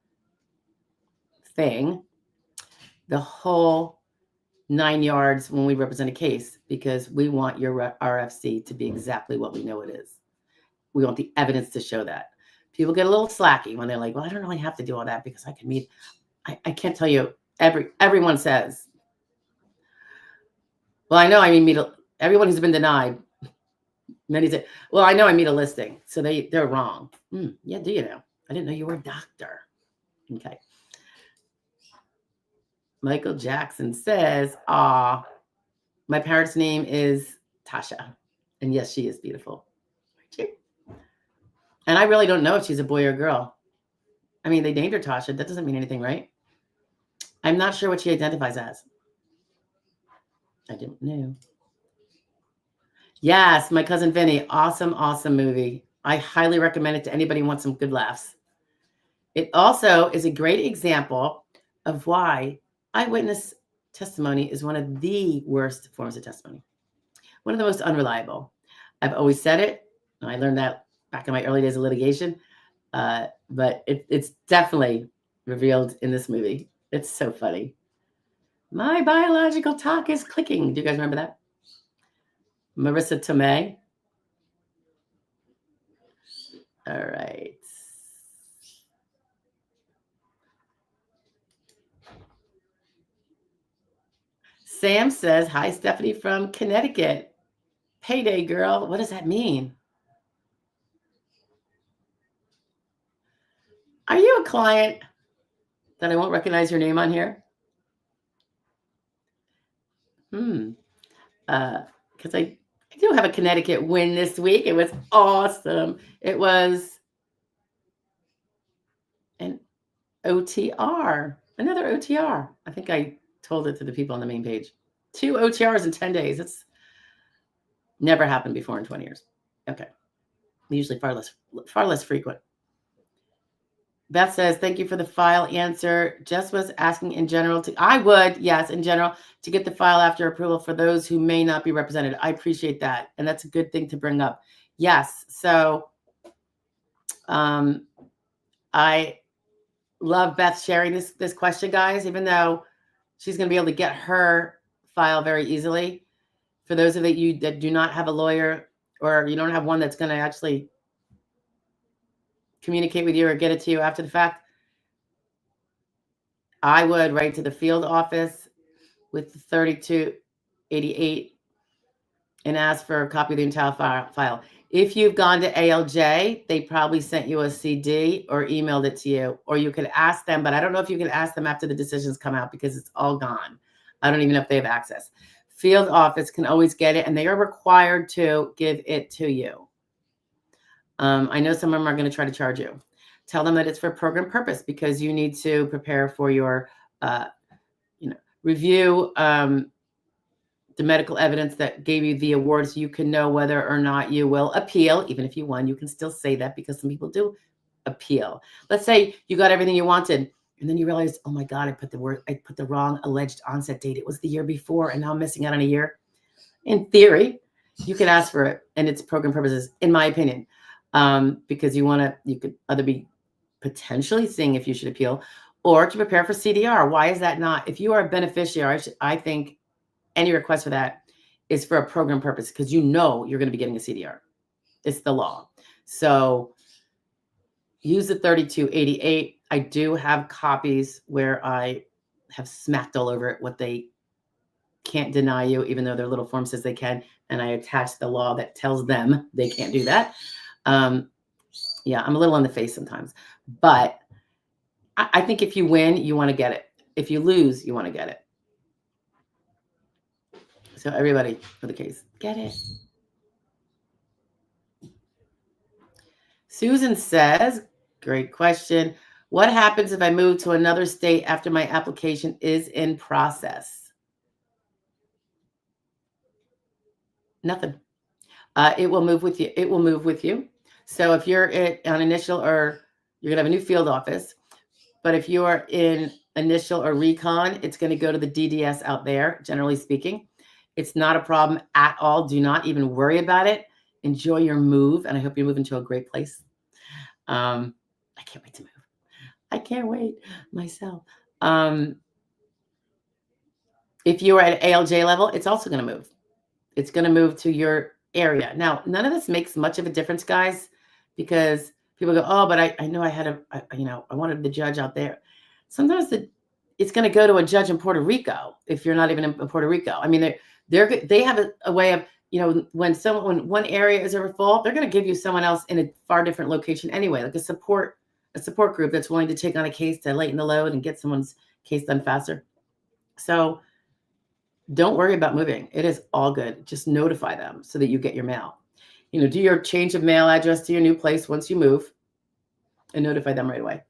thing, the whole 9 yards when we represent a case, because we want your RFC to be exactly what we know it is. We want the evidence to show that. People get a little slacky when they're like, well, I don't really have to do all that because I can meet. I can't tell you. Everyone says, well, I know I meet everyone who's been denied. Many say, well, I know I meet a listing. So they're wrong. Yeah, do you know? I didn't know you were a doctor. Okay. Michael Jackson says, my parents' name is Tasha. And yes, she is beautiful. And I really don't know if she's a boy or a girl. I mean, they named her Tasha. That doesn't mean anything, right? I'm not sure what she identifies as. I didn't know. Yes, My Cousin Vinny. Awesome, awesome movie. I highly recommend it to anybody who wants some good laughs. It also is a great example of why eyewitness testimony is one of the worst forms of testimony. One of the most unreliable. I've always said it. I learned that back in my early days of litigation. But it's definitely revealed in this movie. It's so funny. My biological talk is clicking. Do you guys remember that? Marissa Tomei. All right. Sam says, hi, Stephanie from Connecticut. Payday girl. What does that mean? Are you a client that I won't recognize your name on here? Because I do have a Connecticut win this week. It was awesome. It was an OTR, another OTR. I think I told it to the people on the main page. 2 OTRs in 10 days. It's never happened before in 20 years. Okay. Usually far less frequent. Beth says, thank you for the file answer. Jess was asking in general I would, yes, in general, to get the file after approval for those who may not be represented. I appreciate that. And that's a good thing to bring up. Yes. So I love Beth sharing this question, guys, even though she's going to be able to get her file very easily. For those of you that do not have a lawyer or you don't have one that's going to actually communicate with you or get it to you after the fact, I would write to the field office with the 3288 and ask for a copy of the entire file. If you've gone to ALJ, they probably sent you a CD or emailed it to you, or you could ask them, but I don't know if you can ask them after the decisions come out because it's all gone. I don't even know if they have access. Field office can always get it, and they are required to give it to you. I know some of them are going to try to charge you. Tell them that it's for program purpose because you need to prepare for your, review the medical evidence that gave you the award so you can know whether or not you will appeal. Even if you won, you can still say that because some people do appeal. Let's say you got everything you wanted and then you realize, oh my God, I put the wrong alleged onset date. It was the year before and now I'm missing out on a year. In theory, you can ask for it and it's program purposes, in my opinion, because you could either be potentially seeing if you should appeal or to prepare for CDR. Why is that not? If you are a beneficiary, I think any request for that is for a program purpose because you know you're going to be getting a CDR. It's the law. So use the 3288. I do have copies where I have smacked all over it what they can't deny you, even though their little form says they can. And I attach the law that tells them they can't do that. Yeah, I'm a little on the face sometimes. But I think if you win, you want to get it. If you lose, you want to get it. So everybody for the case, get it. Susan says, great question. What happens if I move to another state after my application is in process? Nothing. It will move with you. It will move with you. So if you're on initial or you're going to have a new field office, but if you are in initial or recon, it's going to go to the DDS out there, generally speaking. It's not a problem at all. Do not even worry about it. Enjoy your move. And I hope you move into a great place. I can't wait to move. I can't wait myself. If you are at ALJ level, it's also going to move. It's going to move to your area. Now, none of this makes much of a difference, guys, because people go, oh, but I know I had I wanted the judge out there. Sometimes it's going to go to a judge in Puerto Rico if you're not even in Puerto Rico. I mean, they have a way of, when one area is over full, they're going to give you someone else in a far different location anyway, like a support group that's willing to take on a case to lighten the load and get someone's case done faster. So don't worry about moving. It is all good. Just notify them so that you get your mail. Do your change of mail address to your new place once you move and notify them right away.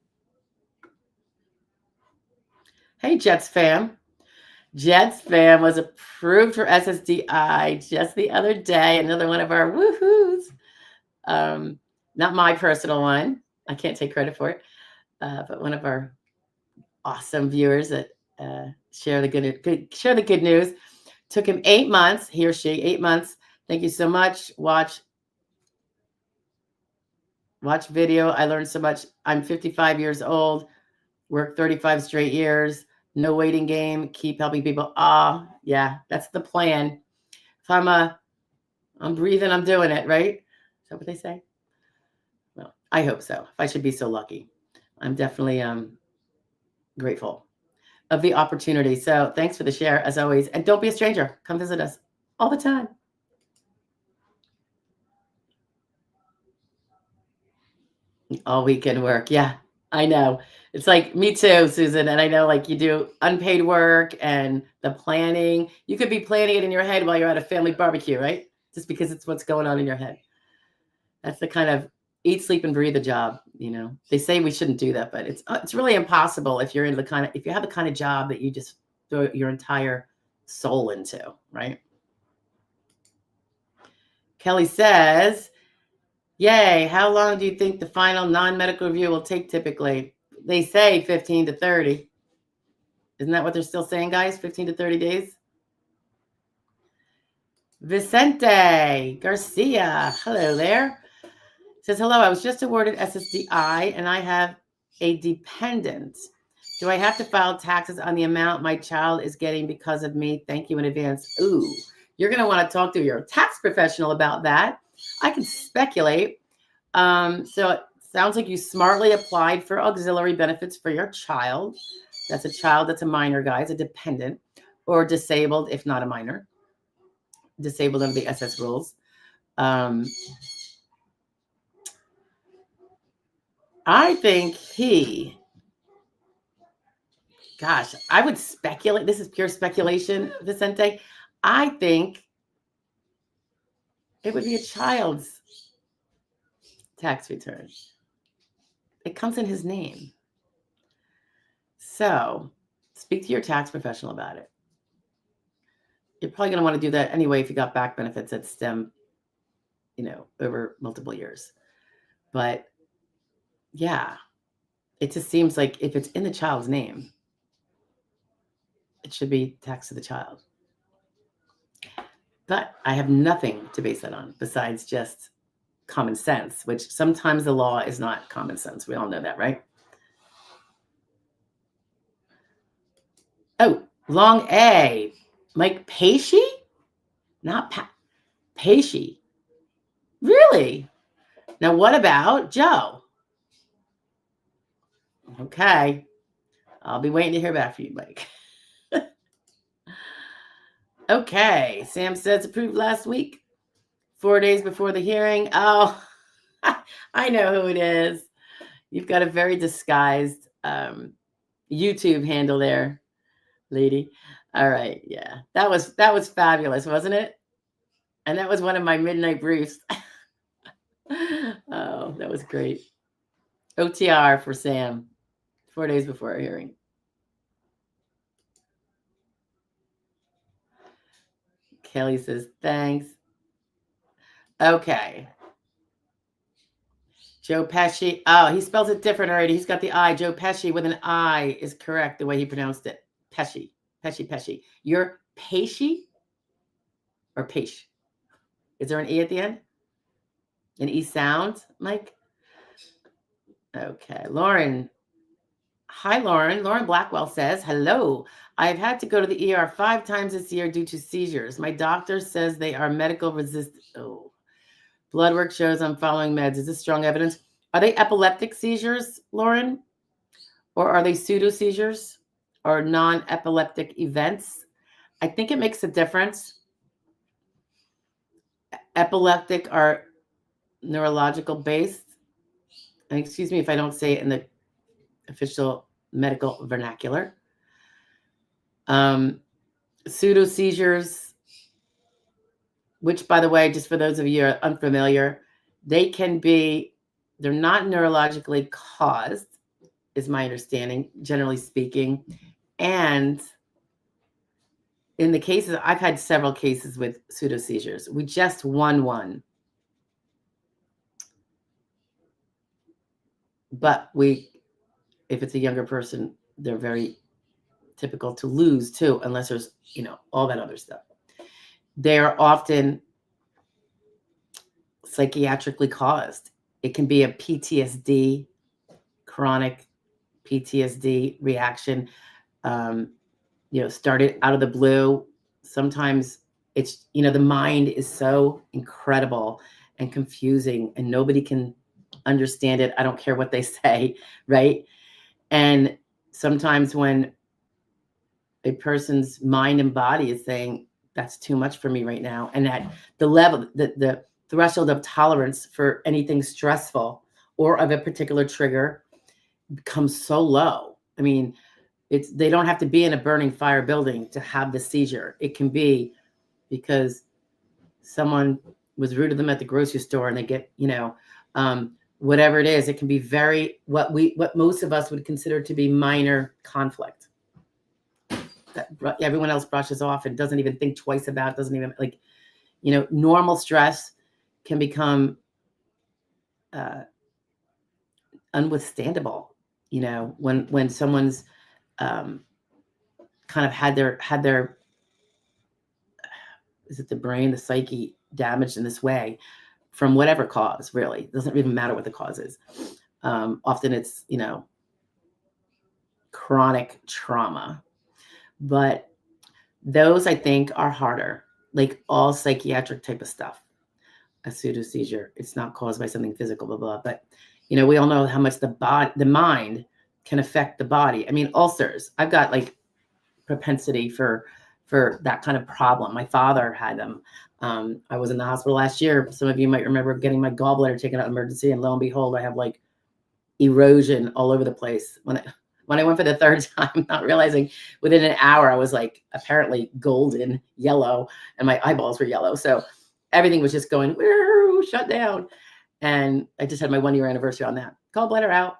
Hey, Jets fam. Jets fam was approved for SSDI just the other day. Another one of our woohoos. Not my personal one. I can't take credit for it. But one of our awesome viewers that share the good news. Took him 8 months, he or she, 8 months. Thank you so much. Watch video. I learned so much. I'm 55 years old, worked 35 straight years. No waiting game. Keep helping people. Yeah, that's the plan. If I'm breathing, I'm doing it, right? Is that what they say? Well, I hope so. If I should be so lucky. I'm definitely grateful. of the opportunity. So thanks for the share as always. And don't be a stranger. Come visit us all the time. All weekend work. Yeah, I know. It's like me too, Susan. And I know like you do unpaid work and the planning. You could be planning it in your head while you're at a family barbecue, right? Just because it's what's going on in your head. That's the kind of eat, sleep, and breathe a job. You know, they say we shouldn't do that, but it's really impossible if you're in the kind of, if you have the kind of job that you just throw your entire soul into, right? Kelly says, yay, how long do you think the final non-medical review will take typically? They say 15 to 30. Isn't that what they're still saying, guys? 15 to 30 days? Vicente Garcia, hello there. Says, hello, I was just awarded SSDI and I have a dependent. Do I have to file taxes on the amount my child is getting because of me? Thank you in advance. Ooh, you're going to want to talk to your tax professional about that. I can speculate. So it sounds like you smartly applied for auxiliary benefits for your child. That's a child that's a minor, guys, a dependent, or disabled if not a minor. Disabled under the SS rules. I think gosh, I would speculate. This is pure speculation, Vicente. I think it would be a child's tax return. It comes in his name. So speak to your tax professional about it. You're probably going to want to do that anyway if you got back benefits that stem, over multiple years. But yeah, it just seems like if it's in the child's name, it should be taxed to the child. But I have nothing to base that on besides just common sense, which sometimes the law is not common sense. We all know that, right? Oh, long A. Mike Pesci? Not Pesci. Really? Now, what about Joe? Okay. I'll be waiting to hear back from you, Mike. Okay. Sam says approved last week, 4 days before the hearing. Oh, I know who it is. You've got a very disguised YouTube handle there, lady. All right. Yeah. That was fabulous, wasn't it? And that was one of my midnight briefs. Oh, that was great. OTR for Sam, 4 days before our hearing. Kelly says, thanks. Okay. Joe Pesci. Oh, he spells it different already. He's got the I. Joe Pesci with an I is correct the way he pronounced it. Pesci. Pesci. You're Pesci or Pesci? Is there an E at the end? An E sound, Mike? Okay. Lauren. Hi, Lauren. Lauren Blackwell says, hello. I've had to go to the ER 5 times this year due to seizures. My doctor says they are medical resistant. Oh. Blood work shows I'm following meds. Is this strong evidence? Are they epileptic seizures, Lauren? Or are they pseudo seizures or non-epileptic events? I think it makes a difference. Epileptic are neurological based. And excuse me if I don't say it in the official medical vernacular. Pseudo seizures, which, by the way, just for those of you who are unfamiliar, they're not neurologically caused, is my understanding, generally speaking. And in the cases, I've had several cases with pseudo seizures. We just won one. But if it's a younger person, they're very typical to lose too, unless there's, all that other stuff. They're often psychiatrically caused. It can be a PTSD, chronic PTSD reaction, started out of the blue. Sometimes it's, the mind is so incredible and confusing and nobody can understand it. I don't care what they say, right? And sometimes when a person's mind and body is saying, that's too much for me right now. And that the level, the threshold of tolerance for anything stressful or of a particular trigger becomes so low. I mean, they don't have to be in a burning fire building to have the seizure. It can be because someone was rude to them at the grocery store and they get, whatever it is. It can be what most of us would consider to be minor conflict that everyone else brushes off and doesn't even think twice about, doesn't even normal stress can become unwithstandable, when someone's kind of had their is it the brain, the psyche damaged in this way from whatever cause. Really, it doesn't even matter what the cause is. Often it's chronic trauma, but those I think are harder, like all psychiatric type of stuff. A pseudo seizure, it's not caused by something physical, blah blah, but we all know how much the mind can affect the body. I mean, ulcers, I've got like propensity for that kind of problem. My father had them. I was in the hospital last year. Some of you might remember getting my gallbladder taken out in emergency, and lo and behold, I have like erosion all over the place. When I went for the third time, not realizing within an hour, I was like apparently golden yellow and my eyeballs were yellow. So everything was just going, shut down. And I just had my 1-year anniversary on that. Gallbladder out.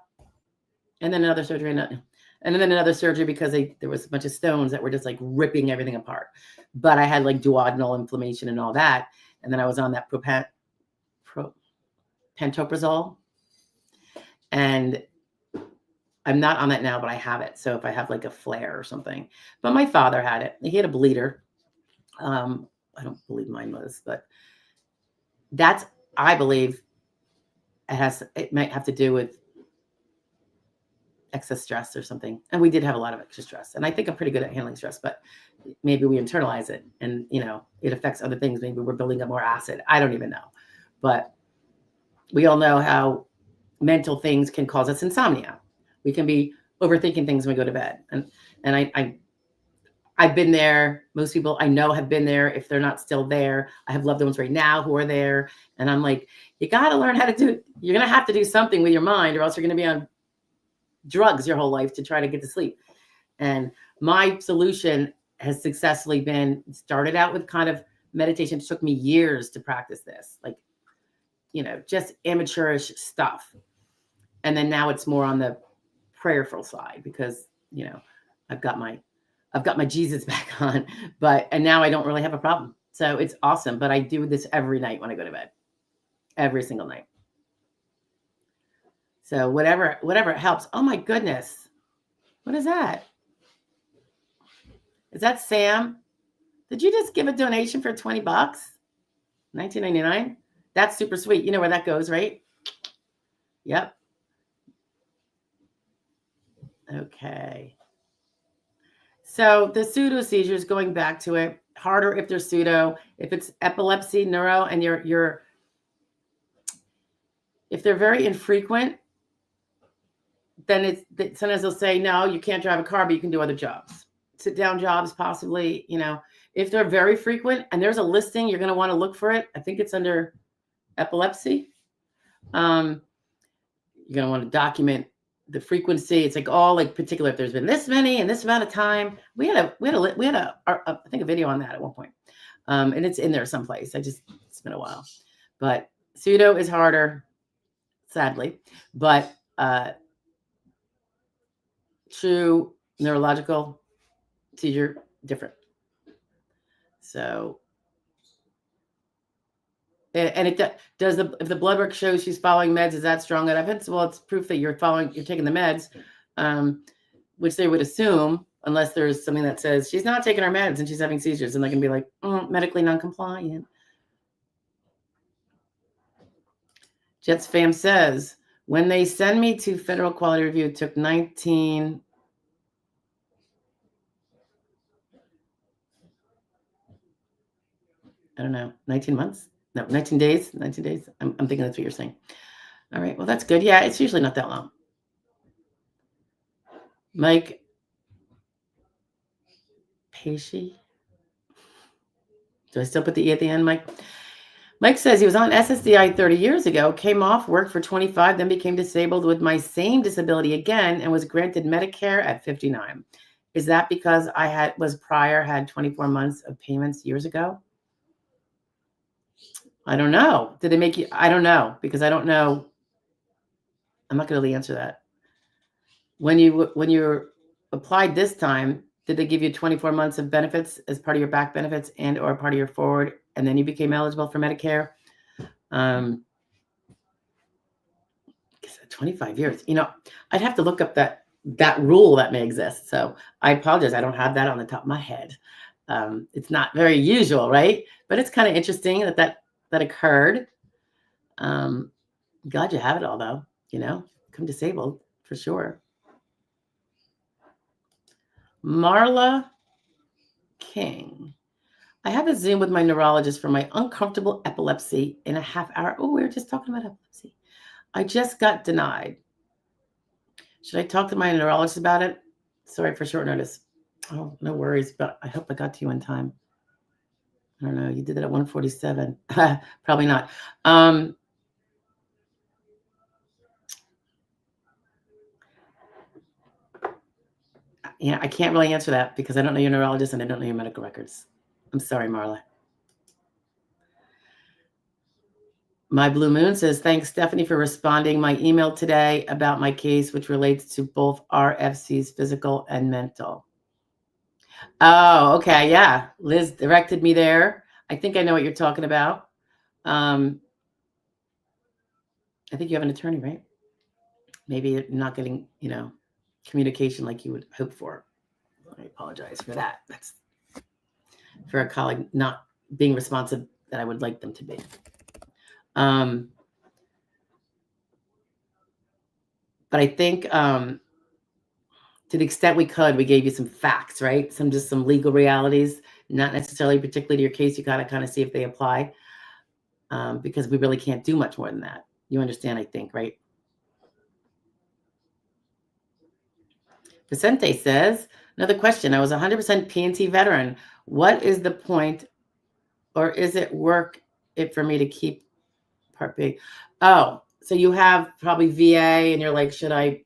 And then another surgery. And then another surgery because there was a bunch of stones that were just like ripping everything apart. But I had like duodenal inflammation and all that. And then I was on that pantoprazole. And I'm not on that now, but I have it. So if I have like a flare or something. But my father had it. He had a bleeder. I don't believe mine was, but that's, I believe it might have to do with excess stress or something. And we did have a lot of extra stress. And I think I'm pretty good at handling stress, but maybe we internalize it and, it affects other things. Maybe we're building up more acid. I don't even know. But we all know how mental things can cause us insomnia. We can be overthinking things when we go to bed. And I've been there. Most people I know have been there. If they're not still there, I have loved ones right now who are there. And I'm like, you got to learn how to you're going to have to do something with your mind, or else you're going to be on drugs your whole life to try to get to sleep. And my solution has successfully started out with kind of meditation. It took me years to practice this, like, just amateurish stuff. And then now it's more on the prayerful side because, I've got my Jesus back on, and now I don't really have a problem. So it's awesome. But I do this every night when I go to bed, every single night. So whatever helps. Oh my goodness. What is that? Is that Sam? Did you just give a donation for $20? $19.99? That's super sweet. You know where that goes, right? Yep. Okay. So the pseudo seizures, going back to it, harder if they're pseudo. If it's epilepsy, neuro, and if they're very infrequent, then sometimes they'll say, no, you can't drive a car, but you can do other jobs. Sit down jobs, possibly, if they're very frequent and there's a listing, you're going to want to look for it. I think it's under epilepsy. You're going to want to document the frequency. It's like all like particular, if there's been this many and this amount of time. We had a I think a video on that at one point. And it's in there someplace. It's been a while, but pseudo is harder, sadly, but true neurological seizure, different. So, and it does if the blood work shows she's following meds, is that strong evidence? Well, it's proof that you're taking the meds, which they would assume, unless there's something that says she's not taking her meds and she's having seizures, and they can be like, medically non-compliant. Jets Fam says, when they send me to federal quality review, it took 19. I don't know, 19 months? No, 19 days. 19 days. I'm thinking that's what you're saying. All right. Well, that's good. Yeah, it's usually not that long. Mike, Heishi. Do I still put the E at the end, Mike? Mike says he was on SSDI 30 years ago, came off, worked for 25, then became disabled with my same disability again, and was granted Medicare at 59. Is that because I had 24 months of payments years ago? I don't know. Did they make you? I don't know, because I don't know. I'm not going to really answer that. When you applied this time, did they give you 24 months of benefits as part of your back benefits and or part of your forward, and then you became eligible for Medicare? 25 years. I'd have to look up that rule that may exist. So I apologize. I don't have that on the top of my head. It's not very usual, right? But it's kind of interesting that occurred. Glad you have it all, though. Become disabled for sure. Marla King. I have a Zoom with my neurologist for my uncomfortable epilepsy in a half hour. Oh, we were just talking about epilepsy. I just got denied. Should I talk to my neurologist about it? Sorry for short notice. Oh, no worries, but I hope I got to you in time. I don't know. You did it at 1:47. Probably not. Yeah, I can't really answer that because I don't know your neurologist and I don't know your medical records. I'm sorry, Marla. My Blue Moon says, thanks, Stephanie, for responding my email today about my case, which relates to both RFCs, physical and mental. Oh, okay. Yeah. Liz directed me there. I think I know what you're talking about. I think you have an attorney, right? Maybe you're not getting, communication like you would hope for. I apologize for that. That's for a colleague not being responsive that I would like them to be. But I think to the extent we could, we gave you some facts, right? Just some legal realities, not necessarily particularly to your case. You got to kind of see if they apply because we really can't do much more than that. You understand, I think, right? Vicente says, another question. I was 100% P&T veteran. What is the point, or is it work it for me to keep Part B? Oh, so you have probably VA and you're like, should I,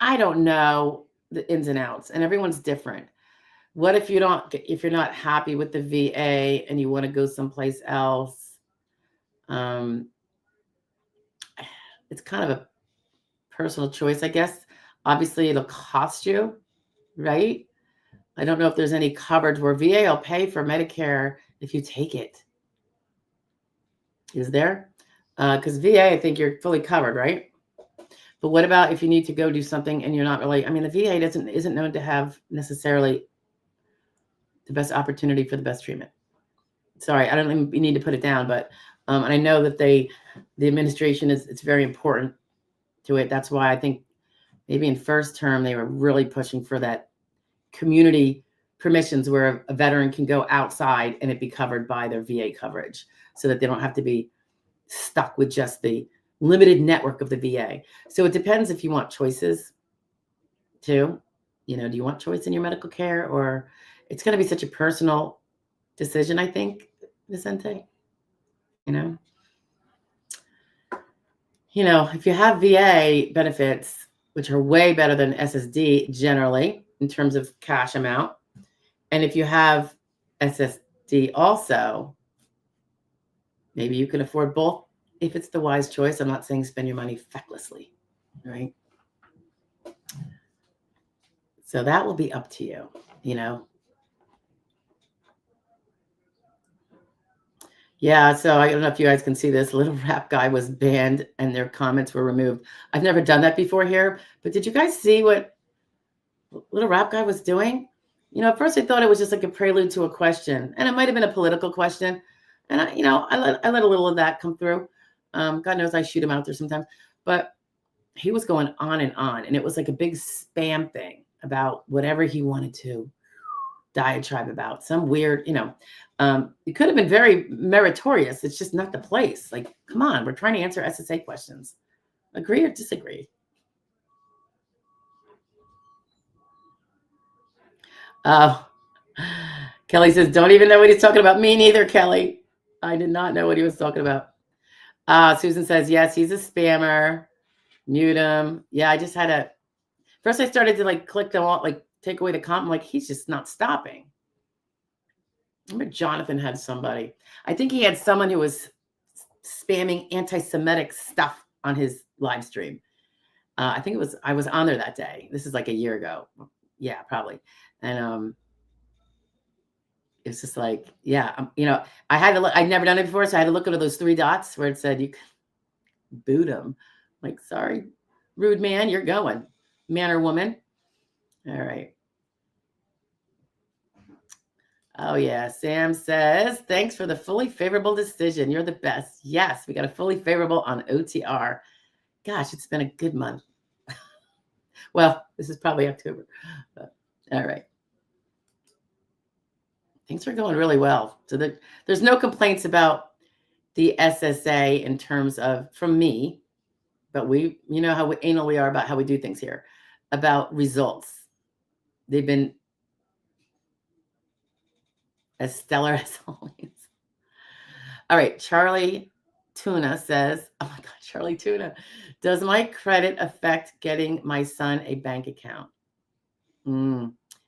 I don't know the ins and outs, and everyone's different. What if if you're not happy with the VA and you want to go someplace else? It's kind of a personal choice, I guess. Obviously, it'll cost you, right? I don't know if there's any coverage where VA will pay for Medicare if you take it. Is there? Because VA, I think you're fully covered, right? But what about if you need to go do something and you're not really? I mean, the VA isn't known to have necessarily the best opportunity for the best treatment. Sorry, I don't think you need to put it down, but and I know that the administration it's very important to it. That's why I think maybe in first term they were really pushing for that community permissions where a veteran can go outside and it be covered by their VA coverage so that they don't have to be stuck with just the limited network of the VA. So it depends if you want choices too. Do you want choice in your medical care, or it's going to be such a personal decision, I think, Vicente. If you have VA benefits, which are way better than SSD generally in terms of cash amount, and if you have SSD also, maybe you can afford both if it's the wise choice. I'm not saying spend your money fecklessly, right? So that will be up to you, Yeah, so I don't know if you guys can see this. Little Rap Guy was banned and their comments were removed. I've never done that before here, but did you guys see what Little Rap Guy was doing? At first I thought it was just like a prelude to a question, and it might have been a political question. And I let a little of that come through. God knows I shoot him out there sometimes, but he was going on, and it was like a big spam thing about whatever he wanted to diatribe about. Some weird, it could have been very meritorious. It's just not the place. Like, come on, we're trying to answer SSA questions. Agree or disagree? Oh, Kelly says, don't even know what he's talking about. Me neither, Kelly. I did not know what he was talking about. Susan says, yes, he's a spammer. Mute him. Yeah, I just had to. First, I started to like click them all, like take away the comment. I'm like, he's just not stopping. Remember, Jonathan had somebody. I think he had someone who was spamming anti-Semitic stuff on his live stream. I think I was on there that day. This is like a year ago. Yeah, probably. And it's just like, yeah, I had to look. I'd never done it before, so I had to look at those 3 dots where it said you could boot him. Like, sorry, rude man, you're going, man or woman. All right. Oh yeah, Sam says, thanks for the fully favorable decision. You're the best. Yes, we got a fully favorable on OTR. Gosh, it's been a good month. Well, this is probably October. But, all right. Things are going really well. So there's no complaints about the SSA in terms of, from me, but you know how anal we are about how we do things here, about results. They've been as stellar as always. All right, Charlie Tuna says, oh my God, Charlie Tuna, does my credit affect getting my son a bank account?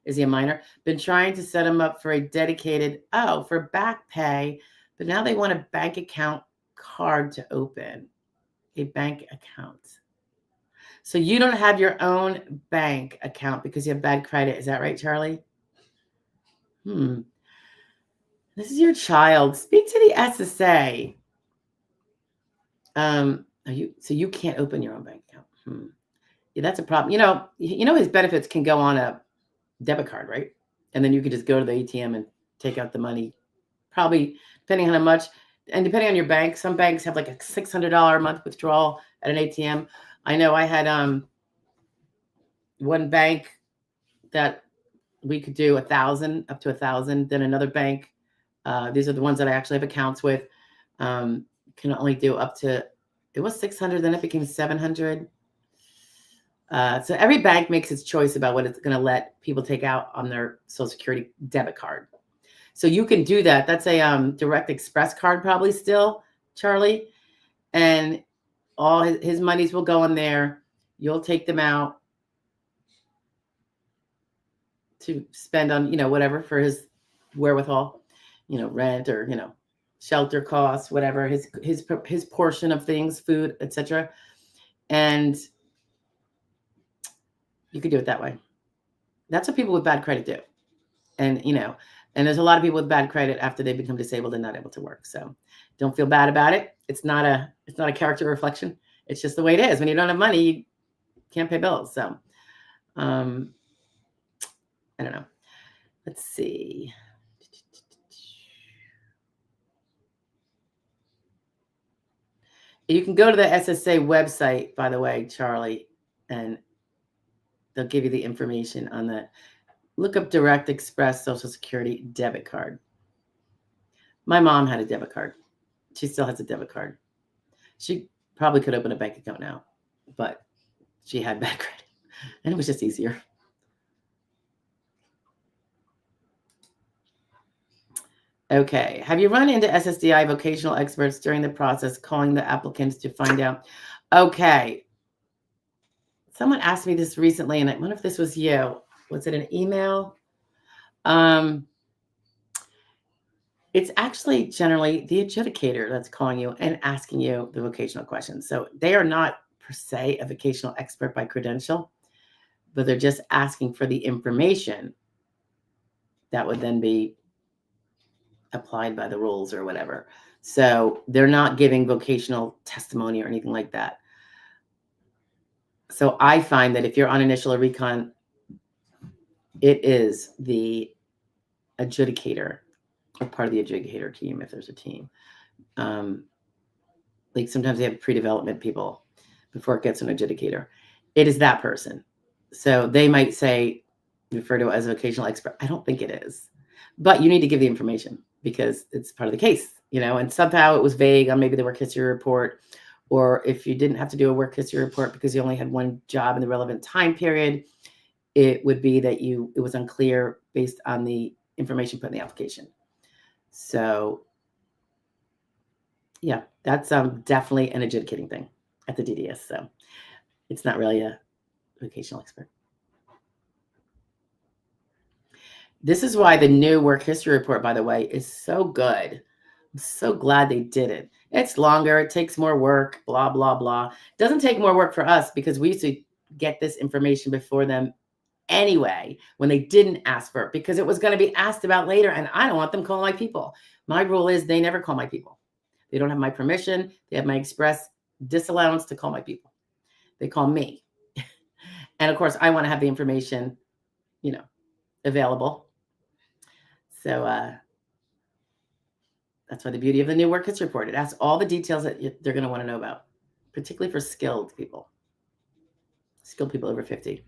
Is he a minor? Been trying to set him up for a dedicated, for back pay, but now they want a bank account card to open. A bank account. So you don't have your own bank account because you have bad credit. Is that right, Charlie? This is your child. Speak to the SSA. So you can't open your own bank account. Yeah, that's a problem. His benefits can go on a debit card, right? And then you could just go to the ATM and take out the money. Probably depending on how much, and depending on your bank. Some banks have like a $600 a month withdrawal at an ATM. I know I had one bank that we could do 1,000 up to 1,000. Then another bank, these are the ones that I actually have accounts with, can only do up to, it was 600, then it became 700. So every bank makes its choice about what it's going to let people take out on their Social Security debit card. So you can do that. That's a Direct Express card probably still, Charlie. And all his monies will go in there. You'll take them out to spend on, whatever for his wherewithal, rent or, shelter costs, whatever, his portion of things, food, etc. And you could do it that way. That's what people with bad credit do. And, and there's a lot of people with bad credit after they become disabled and not able to work. So don't feel bad about it. It's not a character reflection. It's just the way it is. When you don't have money, you can't pay bills. So, I don't know. Let's see. You can go to the SSA website, by the way, Charlie, and they'll give you the information on that. Look up Direct Express Social Security debit card. My mom had a debit card. She still has a debit card. She probably could open a bank account now, but she had bad credit, and it was just easier. Okay. Have you run into SSDI vocational experts during the process, calling the applicants to find out? Okay. Someone asked me this recently, and I wonder if this was you. Was it an email? It's actually generally the adjudicator that's calling you and asking you the vocational questions. So they are not per se a vocational expert by credential, but they're just asking for the information that would then be applied by the rules or whatever. So they're not giving vocational testimony or anything like that. So I find that if you're on initial or recon, it is the adjudicator or part of the adjudicator team, if there's a team. Like sometimes they have pre-development people before it gets an adjudicator. It is that person. So they might say, refer to it as a vocational expert. I don't think it is. But you need to give the information because it's part of the case, and somehow it was vague on maybe the work history report, or if you didn't have to do a work history report because you only had one job in the relevant time period, it would be that it was unclear based on the information put in the application. So yeah, that's definitely an adjudicating thing at the DDS. So it's not really a vocational expert. This is why the new work history report, by the way, is so good. I'm so glad they did it. It's longer. It takes more work, blah, blah, blah. It doesn't take more work for us because we used to get this information before them anyway when they didn't ask for it because it was going to be asked about later. And I don't want them calling my people. My rule is they never call my people. They don't have my permission. They have my express disallowance to call my people. They call me. And of course, I want to have the information, available. So that's why the beauty of the new work history report. It asks all the details that they're going to want to know about, particularly for skilled people over 50.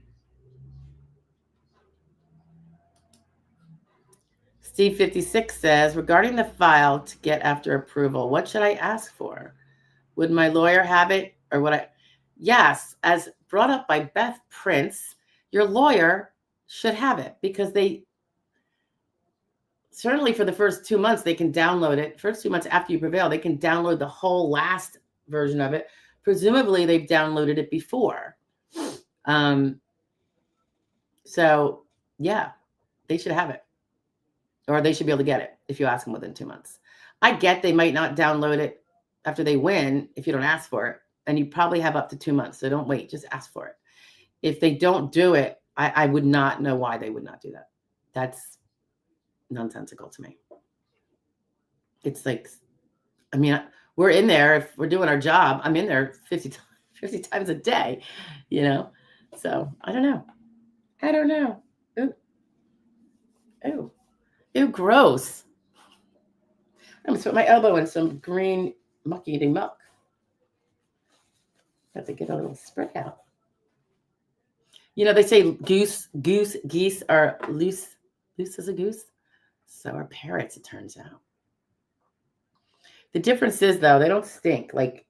Steve 56 says, regarding the file to get after approval, what should I ask for? Would my lawyer have it or would I? Yes, as brought up by Beth Prince, your lawyer should have it because they certainly for the first 2 months, they can download it. First 2 months after you prevail, they can download the whole last version of it. Presumably, they've downloaded it before. So, yeah, they should have it. Or they should be able to get it if you ask them within 2 months. I get they might not download it after they win if you don't ask for it. And you probably have up to 2 months. So don't wait. Just ask for it. If they don't do it, I would not know why they would not do that. That's nonsensical to me. It's like, we're in there. If we're doing our job, I'm in there 50 times a day, So I don't know. Ew, gross. I'm going to put my elbow in some green muck-eating muck. Have to get a little spray out. They say geese are loose as a goose. So are parrots, it turns out. The difference is, though, they don't stink. Like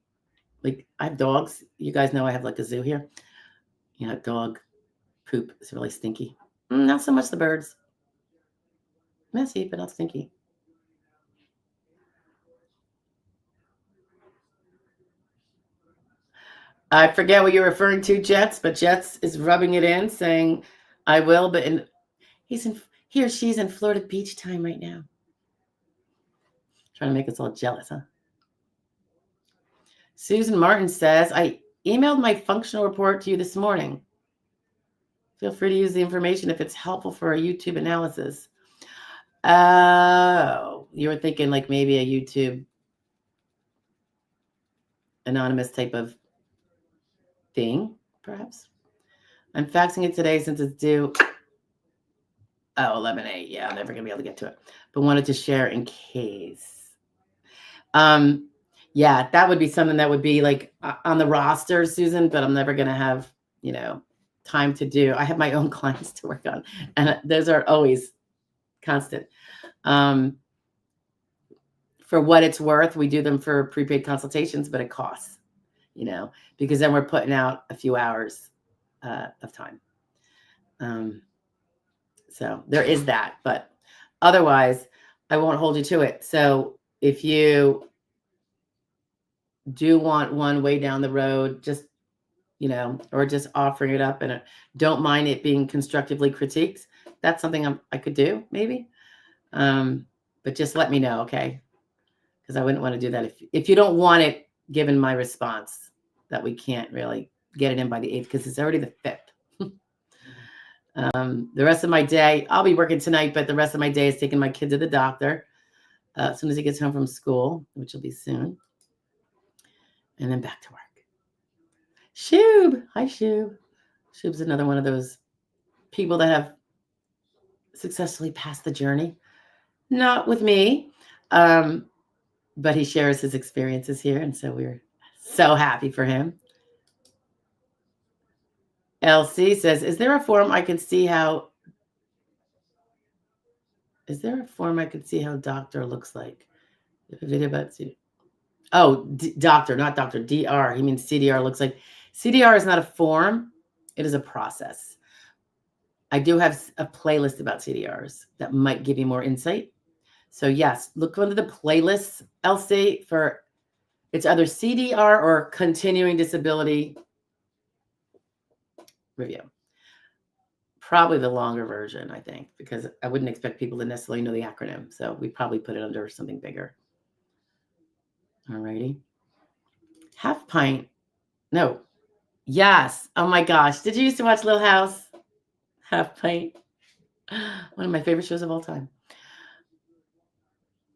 I have dogs. You guys know I have like a zoo here. Dog poop is really stinky. Not so much the birds. Messy, but not stinky. I forget what you're referring to, Jets, but Jets is rubbing it in, saying, I will, but he or she's in Florida beach time right now. Trying to make us all jealous, huh? Susan Martin says, I emailed my functional report to you this morning. Feel free to use the information if it's helpful for a YouTube analysis. Oh, you were thinking like maybe a YouTube anonymous type of thing, perhaps. I'm faxing it today since it's due. 11/8. Yeah, I'm never going to be able to get to it. But wanted to share in case. Yeah, that would be something that would be like on the roster, Susan, but I'm never going to have, time to do. I have my own clients to work on, and those are always constant. For what it's worth, we do them for prepaid consultations, but it costs, because then we're putting out a few hours of time. So there is that, but otherwise I won't hold you to it. So if you do want one way down the road, just, or just offering it up and don't mind it being constructively critiqued, that's something I could do maybe. But just let me know. Okay. Because I wouldn't want to do that if you don't want it, given my response that we can't really get it in by the 8th because it's already the 5th. The rest of my day, I'll be working tonight, but the rest of my day is taking my kid to the doctor as soon as he gets home from school, which will be soon. And then back to work. Shub. Hi, Shub. Shub's another one of those people that have successfully passed the journey. Not with me, but he shares his experiences here, and so we're so happy for him. LC says, is there a form I can see how doctor looks like? A video about CDR. Oh, doctor, not doctor. DR. He means CDR looks like. CDR is not a form. It is a process. I do have a playlist about CDRs that might give you more insight. So yes, look under the playlists, LC, for it's either CDR or continuing disability review. Probably the longer version, I think, because I wouldn't expect people to necessarily know the acronym. So we probably put it under something bigger. All righty. Half pint. No. Yes. Oh my gosh. Did you used to watch Little House? Half pint. One of my favorite shows of all time.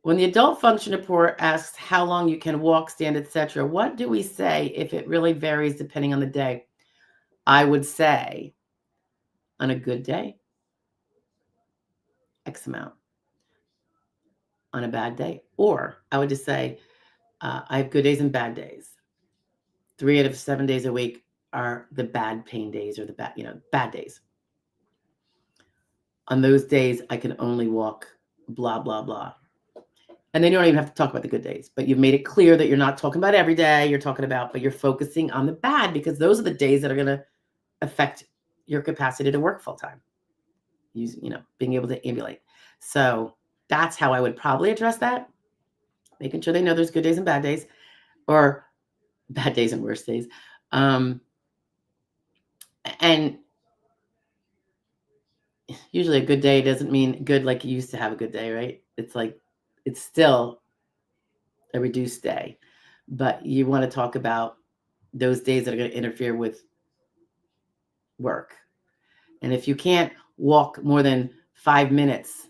When the adult function report asks how long you can walk, stand, etc., what do we say if it really varies depending on the day? I would say on a good day, X amount. On a bad day, or I would just say I have good days and bad days. 3 out of 7 days a week are the bad pain days or the bad days. On those days, I can only walk blah, blah, blah. And then you don't even have to talk about the good days, but you've made it clear that you're not talking about every day you're talking about, but you're focusing on the bad because those are the days that are going to affect your capacity to work full time. Being able to ambulate. So that's how I would probably address that. Making sure they know there's good days and bad days, or bad days and worse days. And usually a good day doesn't mean good like you used to have a good day, right? It's still a reduced day, but you want to talk about those days that are going to interfere with work. And if you can't walk more than 5 minutes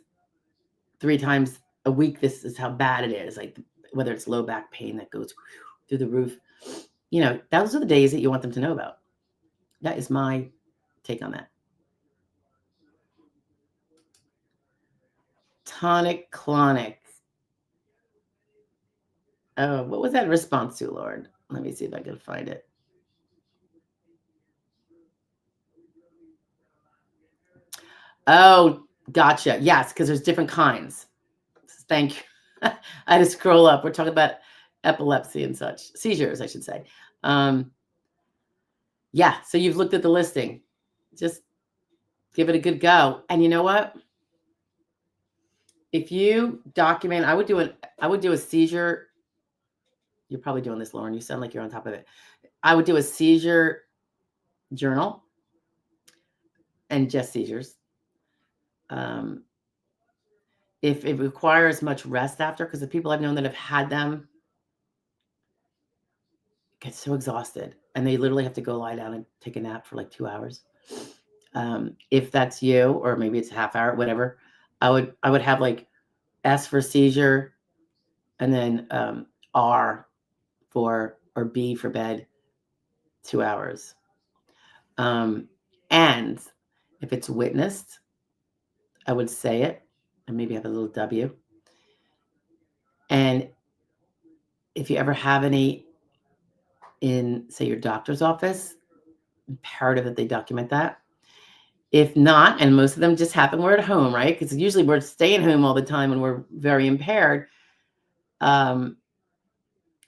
3 times a week, this is how bad it is. Like whether it's low back pain that goes through the roof, those are the days that you want them to know about. That is my take on that. Tonic clonic. Oh, what was that response to, Lord? Let me see if I can find it. Oh, gotcha. Yes, because there's different kinds. Thank you. I had to scroll up. We're talking about epilepsy and such. Seizures, I should say. Yeah, so you've looked at the listing. Just give it a good go. And you know what? If you document, I would do a seizure. You're probably doing this, Lauren. You sound like you're on top of it. I would do a seizure journal and just seizures. If it requires much rest after, because the people I've known that have had them get so exhausted and they literally have to go lie down and take a nap for like 2 hours. If that's you, or maybe it's a half hour, whatever, I would have like S for seizure, and then R or B for bed, 2 hours. And if it's witnessed, I would say it and maybe have a little W. And if you ever have any in, say, your doctor's office, imperative that they document that. If not, and most of them just happen, we're at home, right? Because usually we're staying home all the time and we're very impaired.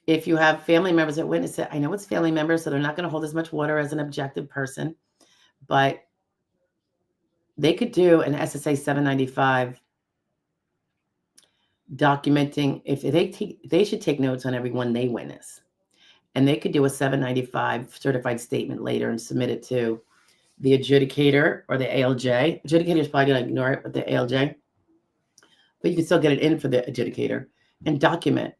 If you have family members that witness it, I know it's family members, so they're not going to hold as much water as an objective person, but they could do an SSA 795 documenting. If they should take notes on everyone they witness, and they could do a 795 certified statement later and submit it to the adjudicator or the ALJ. Adjudicator is probably going to ignore it, but the ALJ. But you can still get it in for the adjudicator and document.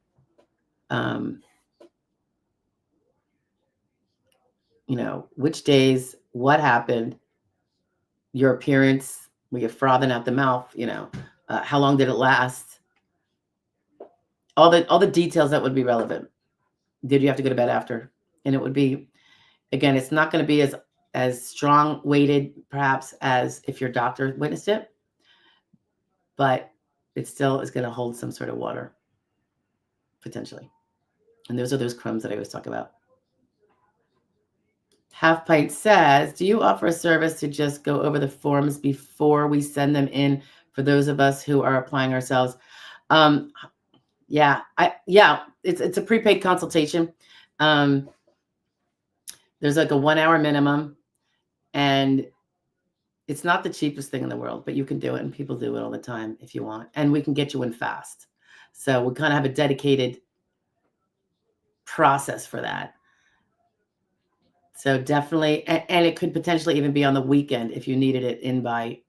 Which days, what happened, your appearance, were you frothing out the mouth, how long did it last? All the details that would be relevant. Did you have to go to bed after? And it would be, again, it's not going to be as strong weighted perhaps as if your doctor witnessed it, but it still is going to hold some sort of water potentially. And those are those crumbs that I always talk about. Half Pint says, do you offer a service to just go over the forms before we send them in for those of us who are applying ourselves? Yeah, it's a prepaid consultation. There's like a 1 hour minimum, and It's not the cheapest thing in the world, but you can do it, and people do it all the time if you want. And we can get you in fast. So we kind of have a dedicated process for that. So definitely, and it could potentially even be on the weekend if you needed it in by,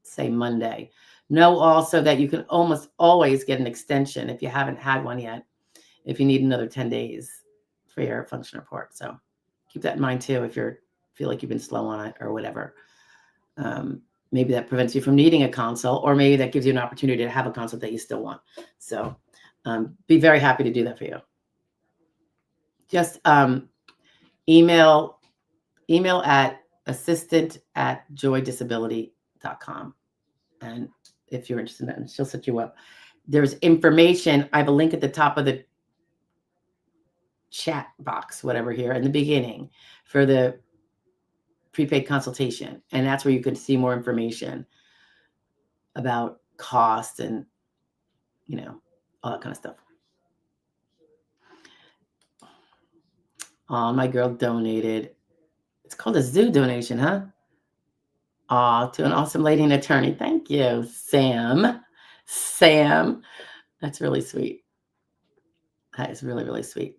say, Monday. Know also that you can almost always get an extension if you haven't had one yet, if you need another 10 days for your function report. So keep that in mind too if you feel like you've been slow on it or whatever. Maybe that prevents you from needing a consult, or maybe that gives you an opportunity to have a consult that you still want. So be very happy to do that for you. Just email at assistant@joydisability.com. And if you're interested in that, she'll set you up. There's information. I have a link at the top of the chat box, whatever, here in the beginning for the prepaid consultation. And that's where you can see more information about cost and, all that kind of stuff. Oh, my girl donated. It's called a zoo donation, huh? Oh, to an awesome lady and attorney. Thank you, Sam. That's really sweet. That is really, really sweet.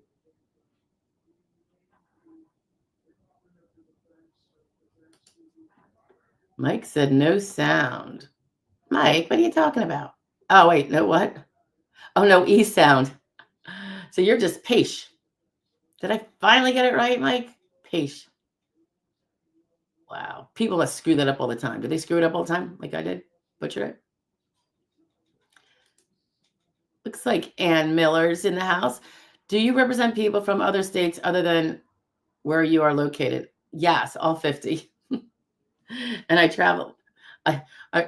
Mike said no sound. Mike, what are you talking about? Oh, wait, no what? Oh, no, E sound. So you're just Paish. Did I finally get it right, Mike? Paish. Wow. People that screw that up all the time. Do they screw it up all the time like I did? Butcher it? Looks like Ann Miller's in the house. Do you represent people from other states other than where you are located? Yes, all 50. And I travel.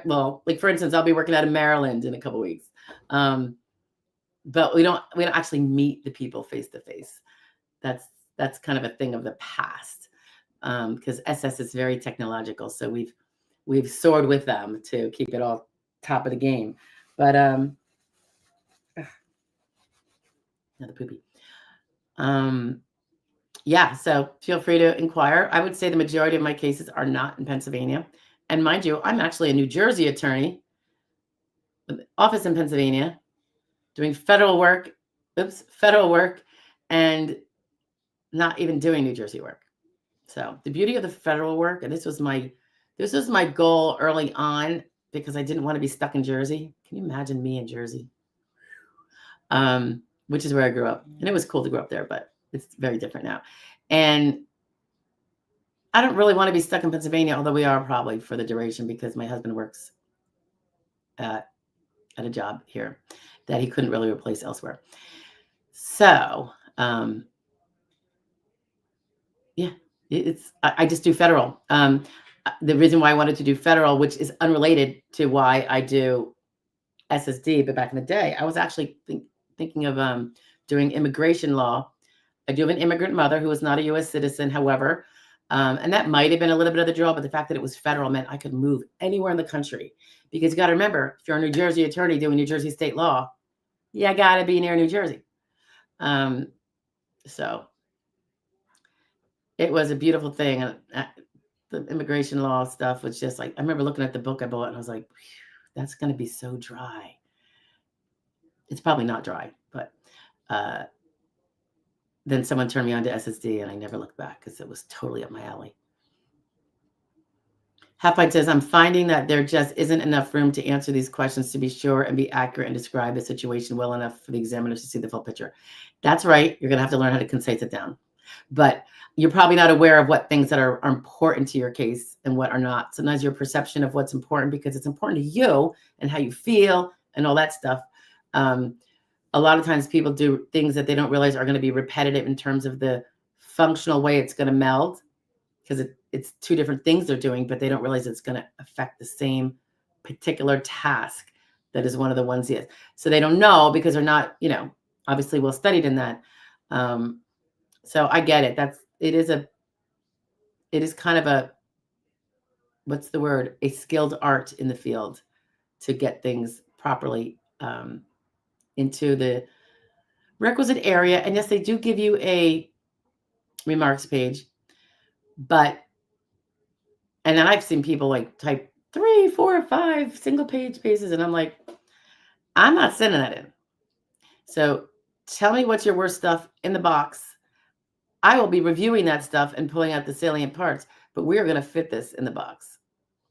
Well, like for instance, I'll be working out of Maryland in a couple weeks. But we don't actually meet the people face to face. That's kind of a thing of the past. Because SS is very technological, so we've soared with them to keep it all top of the game. But another poopy. Yeah, so feel free to inquire. I would say the majority of my cases are not in Pennsylvania. And mind you, I'm actually a New Jersey attorney with an office in Pennsylvania doing federal work, and not even doing New Jersey work. So the beauty of the federal work, and this was my goal early on because I didn't want to be stuck in Jersey. Can you imagine me in Jersey? Which is where I grew up. And it was cool to grow up there, but it's very different now. And I don't really want to be stuck in Pennsylvania, although we are probably for the duration because my husband works at a job here that he couldn't really replace elsewhere. So, yeah, I just do federal. The reason why I wanted to do federal, which is unrelated to why I do SSD, but back in the day, I was actually thinking of doing immigration law. I do have an immigrant mother who is not a U.S. citizen, however, and that might have been a little bit of the draw, but the fact that it was federal meant I could move anywhere in the country. Because you got to remember, if you're a New Jersey attorney doing New Jersey state law, you got to be near New Jersey. So it was a beautiful thing. The immigration law stuff was just like, I remember looking at the book I bought and I was like, that's going to be so dry. It's probably not dry, but then someone turned me on to SSD and I never looked back because it was totally up my alley. Half-Pint says, I'm finding that there just isn't enough room to answer these questions to be sure and be accurate and describe the situation well enough for the examiners to see the full picture. That's right. You're going to have to learn how to concise it down. But you're probably not aware of what things that are important to your case and what are not. Sometimes your perception of what's important, because it's important to you and how you feel and all that stuff. A lot of times people do things that they don't realize are going to be repetitive in terms of the functional way it's going to meld, because it's two different things they're doing, but they don't realize it's going to affect the same particular task that is one of the ones. Yes. So they don't know because they're not, obviously well studied in that. So I get it. It is kind of a, what's the word? A skilled art in the field to get things properly into the requisite area. And yes, they do give you a remarks page, and then I've seen people like type 3, 4, 5 single page pieces. And I'm like, I'm not sending that in. So tell me what's your worst stuff in the box. I will be reviewing that stuff and pulling out the salient parts, but we're going to fit this in the box.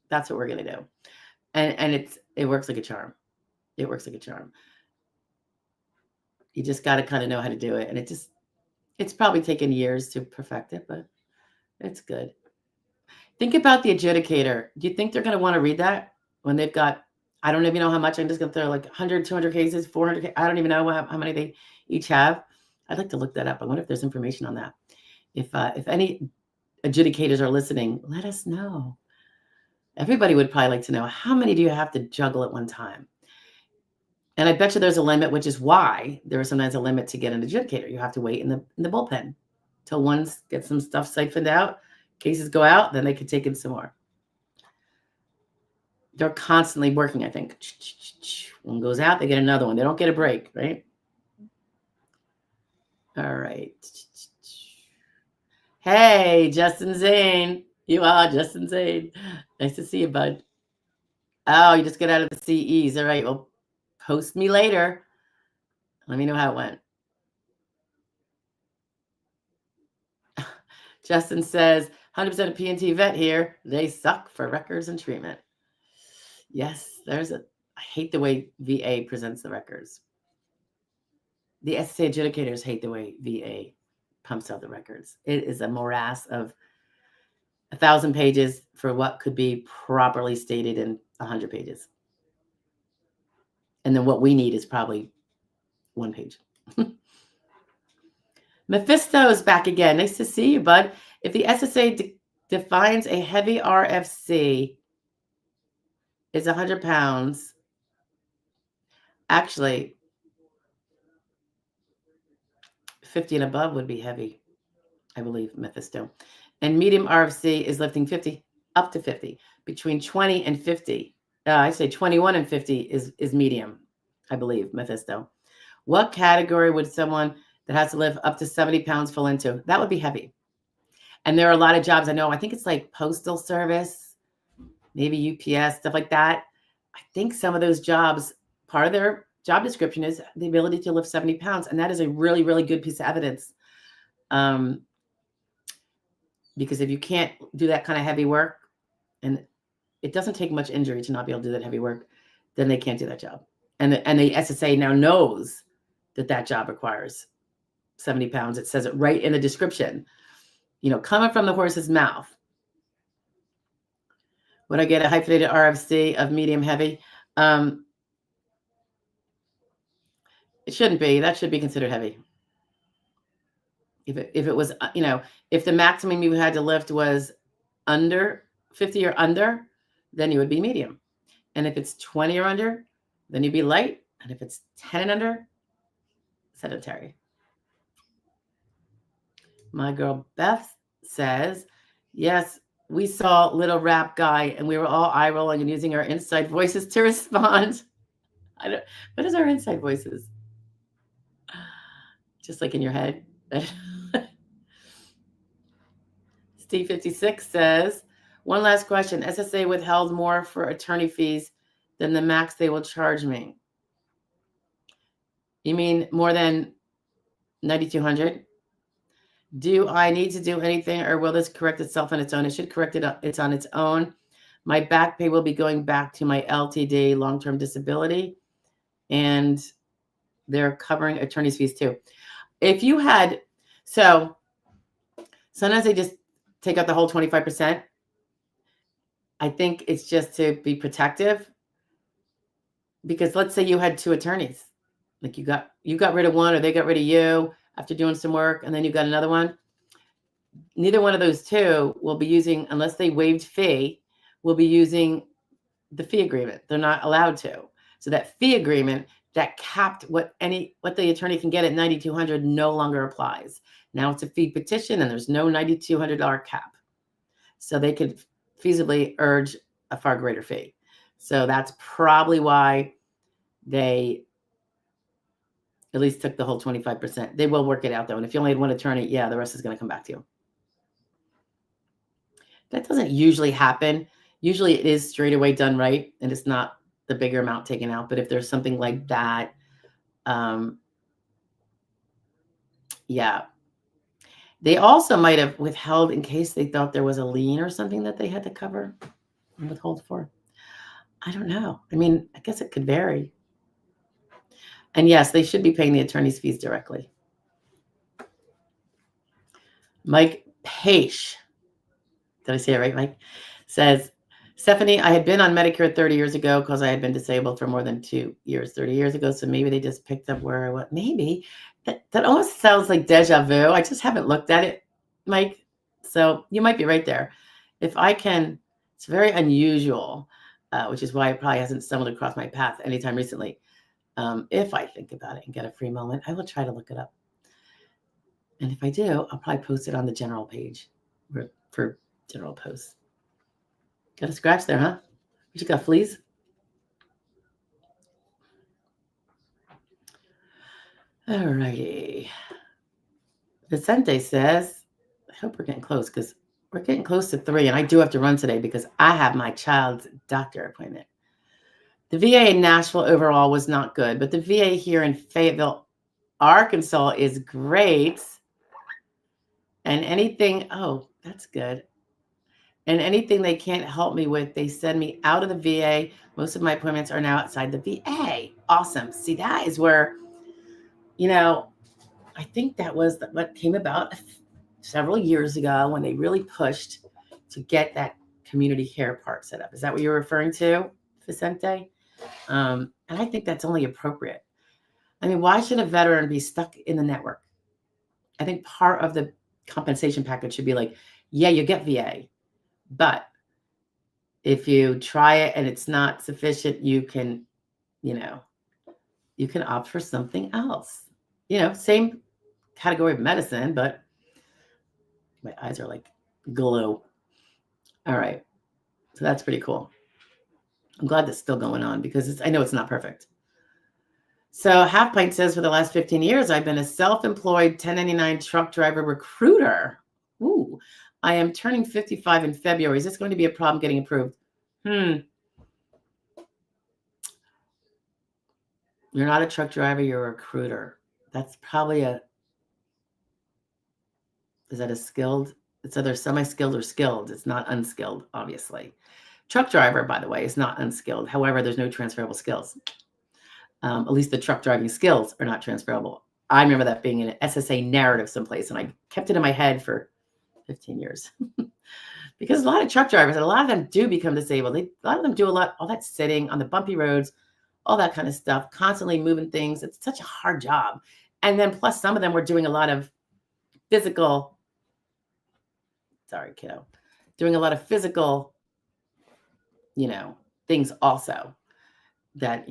That's what we're going to do. And it works like a charm. It works like a charm. You just got to kind of know how to do it. And it's probably taken years to perfect it, but it's good. Think about the adjudicator. Do you think they're going to want to read that when they've got, I don't even know how much, I'm just going to throw like 100, 200 cases, 400, I don't even know how many they each have. I'd like to look that up. I wonder if there's information on that. If any adjudicators are listening, let us know. Everybody would probably like to know, how many do you have to juggle at one time? And I bet you there's a limit, which is why there is sometimes a limit to get an adjudicator. You have to wait in the bullpen till one gets some stuff siphoned out, cases go out, then they can take in some more. They're constantly working, I think. One goes out, they get another one. They don't get a break, right? All right. Hey, Justin Zane. You are Justin Zane. Nice to see you, bud. Oh, you just get out of the CEs. All right. Well, post me later. Let me know how it went. Justin says, 100% of P&T vet here. They suck for records and treatment. Yes, I hate the way VA presents the records. The SSA adjudicators hate the way VA pumps out the records. It is a morass of 1,000 pages for what could be properly stated in 100 pages. And then what we need is probably 1 page. Mephisto is back again. Nice to see you, bud. If the SSA defines a heavy RFC is 100 pounds, actually 50 and above would be heavy, I believe, Mephisto. And medium RFC is lifting 50 up to 50. Between 20 and 50, I say 21 and 50 is medium, I believe, Mephisto. What category would someone that has to lift up to 70 pounds fall into? That would be heavy. And there are a lot of jobs I know. I think it's like postal service, maybe UPS, stuff like that. I think some of those jobs, part of their job description is the ability to lift 70 pounds. And that is a really, really good piece of evidence. Because if you can't do that kind of heavy work, and it doesn't take much injury to not be able to do that heavy work, then they can't do that job. And the SSA now knows that job requires 70 pounds. It says it right in the description, coming from the horse's mouth. Would I get a hyphenated RFC of medium heavy? It shouldn't be. That should be considered heavy. If it was, if the maximum you had to lift was under 50 or under, then you would be medium. And if it's 20 or under, then you'd be light. And if it's 10 and under, sedentary. My girl Beth says, yes, we saw Little Rap Guy and we were all eye rolling and using our inside voices to respond. What is our inside voices? Just like in your head. Steve 56 says, one last question. SSA withheld more for attorney fees than the max they will charge me. You mean more than $9,200? Do I need to do anything or will this correct itself on its own? It should correct it. It's on its own. My back pay will be going back to my LTD, long-term disability, and they're covering attorney's fees too. If you had, so sometimes they just take out the whole 25%. I think it's just to be protective, because let's say you had 2 attorneys, like you got rid of one or they got rid of you after doing some work, and then you got another one. Neither one of those 2 will be using, unless they waived fee, will be using the fee agreement. They're not allowed to. So that fee agreement that capped what the attorney can get at $9,200 no longer applies. Now it's a fee petition and there's no $9,200 cap. So they could feasibly urge a far greater fee. So that's probably why they at least took the whole 25%. They will work it out though. And if you only had one attorney, the rest is going to come back to you. That doesn't usually happen. Usually it is straight away done right, and it's not the bigger amount taken out. But if there's something like that, yeah. They also might have withheld in case they thought there was a lien or something that they had to cover and withhold for. I don't know. I mean, I guess it could vary. And yes, they should be paying the attorney's fees directly. Mike Page, did I say it right, Mike? Says, Stephanie, I had been on Medicare 30 years ago because I had been disabled for more than 2 years, 30 years ago. So maybe they just picked up where I was. Maybe. That almost sounds like deja vu. I just haven't looked at it, Mike. So you might be right there. If I can, it's very unusual, which is why it probably hasn't stumbled across my path anytime recently. If I think about it and get a free moment, I will try to look it up. And if I do, I'll probably post it on the general page for general posts. Got a scratch there, huh? You got fleas? All righty. Vicente says, I hope we're getting close because we're getting close to 3, and I do have to run today because I have my child's doctor appointment. The VA in Nashville overall was not good, but the VA here in Fayetteville, Arkansas is great. And anything, oh, that's good. And anything they can't help me with, they send me out of the VA. Most of my appointments are now outside the VA. Awesome. See, that is where, I think that was what came about several years ago when they really pushed to get that community care part set up. Is that what you're referring to, Vicente? And I think that's only appropriate. I mean, why should a veteran be stuck in the network? I think part of the compensation package should be like, yeah, you get VA, but if you try it and it's not sufficient, you can opt for something else. Same category of medicine, but my eyes are like glue. All right. So that's pretty cool. I'm glad that's still going on because I know it's not perfect. So Half Pint says, for the last 15 years, I've been a self-employed 1099 truck driver recruiter. Ooh, I am turning 55 in February. Is this going to be a problem getting approved? You're not a truck driver. You're a recruiter. That's probably is that a skilled? It's either semi-skilled or skilled. It's not unskilled, obviously. Truck driver, by the way, is not unskilled. However, there's no transferable skills. At least the truck driving skills are not transferable. I remember that being in an SSA narrative someplace, and I kept it in my head for 15 years. Because a lot of truck drivers, and a lot of them do become disabled. A lot of them do all that sitting on the bumpy roads, all that kind of stuff, constantly moving things. It's such a hard job. And then plus some of them were doing a lot of physical, doing a lot of physical, things also that,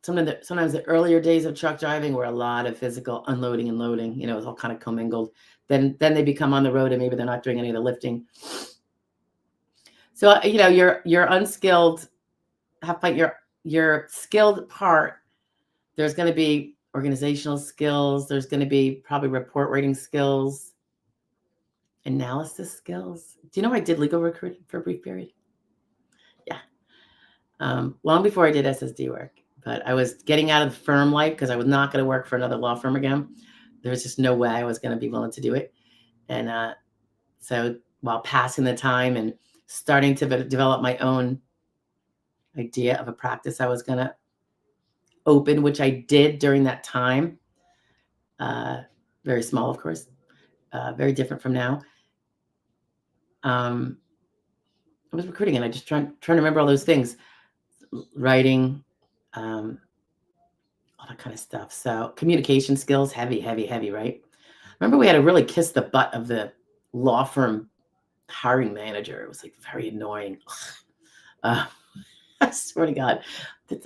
sometimes the earlier days of truck driving were a lot of physical unloading and loading, it was all kind of commingled. Then they become on the road and maybe they're not doing any of the lifting. So, you're unskilled, your skilled part, there's going to be organizational skills. There's going to be probably report writing skills, analysis skills. Do you know I did legal recruiting for a brief period? Yeah. Long before I did SSD work, but I was getting out of the firm life because I was not going to work for another law firm again. There was just no way I was going to be willing to do it. And so while passing the time and starting to develop my own idea of a practice I was going to open, which I did during that time, very small, of course, very different from now. I was recruiting and I just trying to remember all those things, writing, all that kind of stuff. So communication skills, heavy, right? Remember we had to really kiss the butt of the law firm hiring manager. It was like very annoying. I swear to God,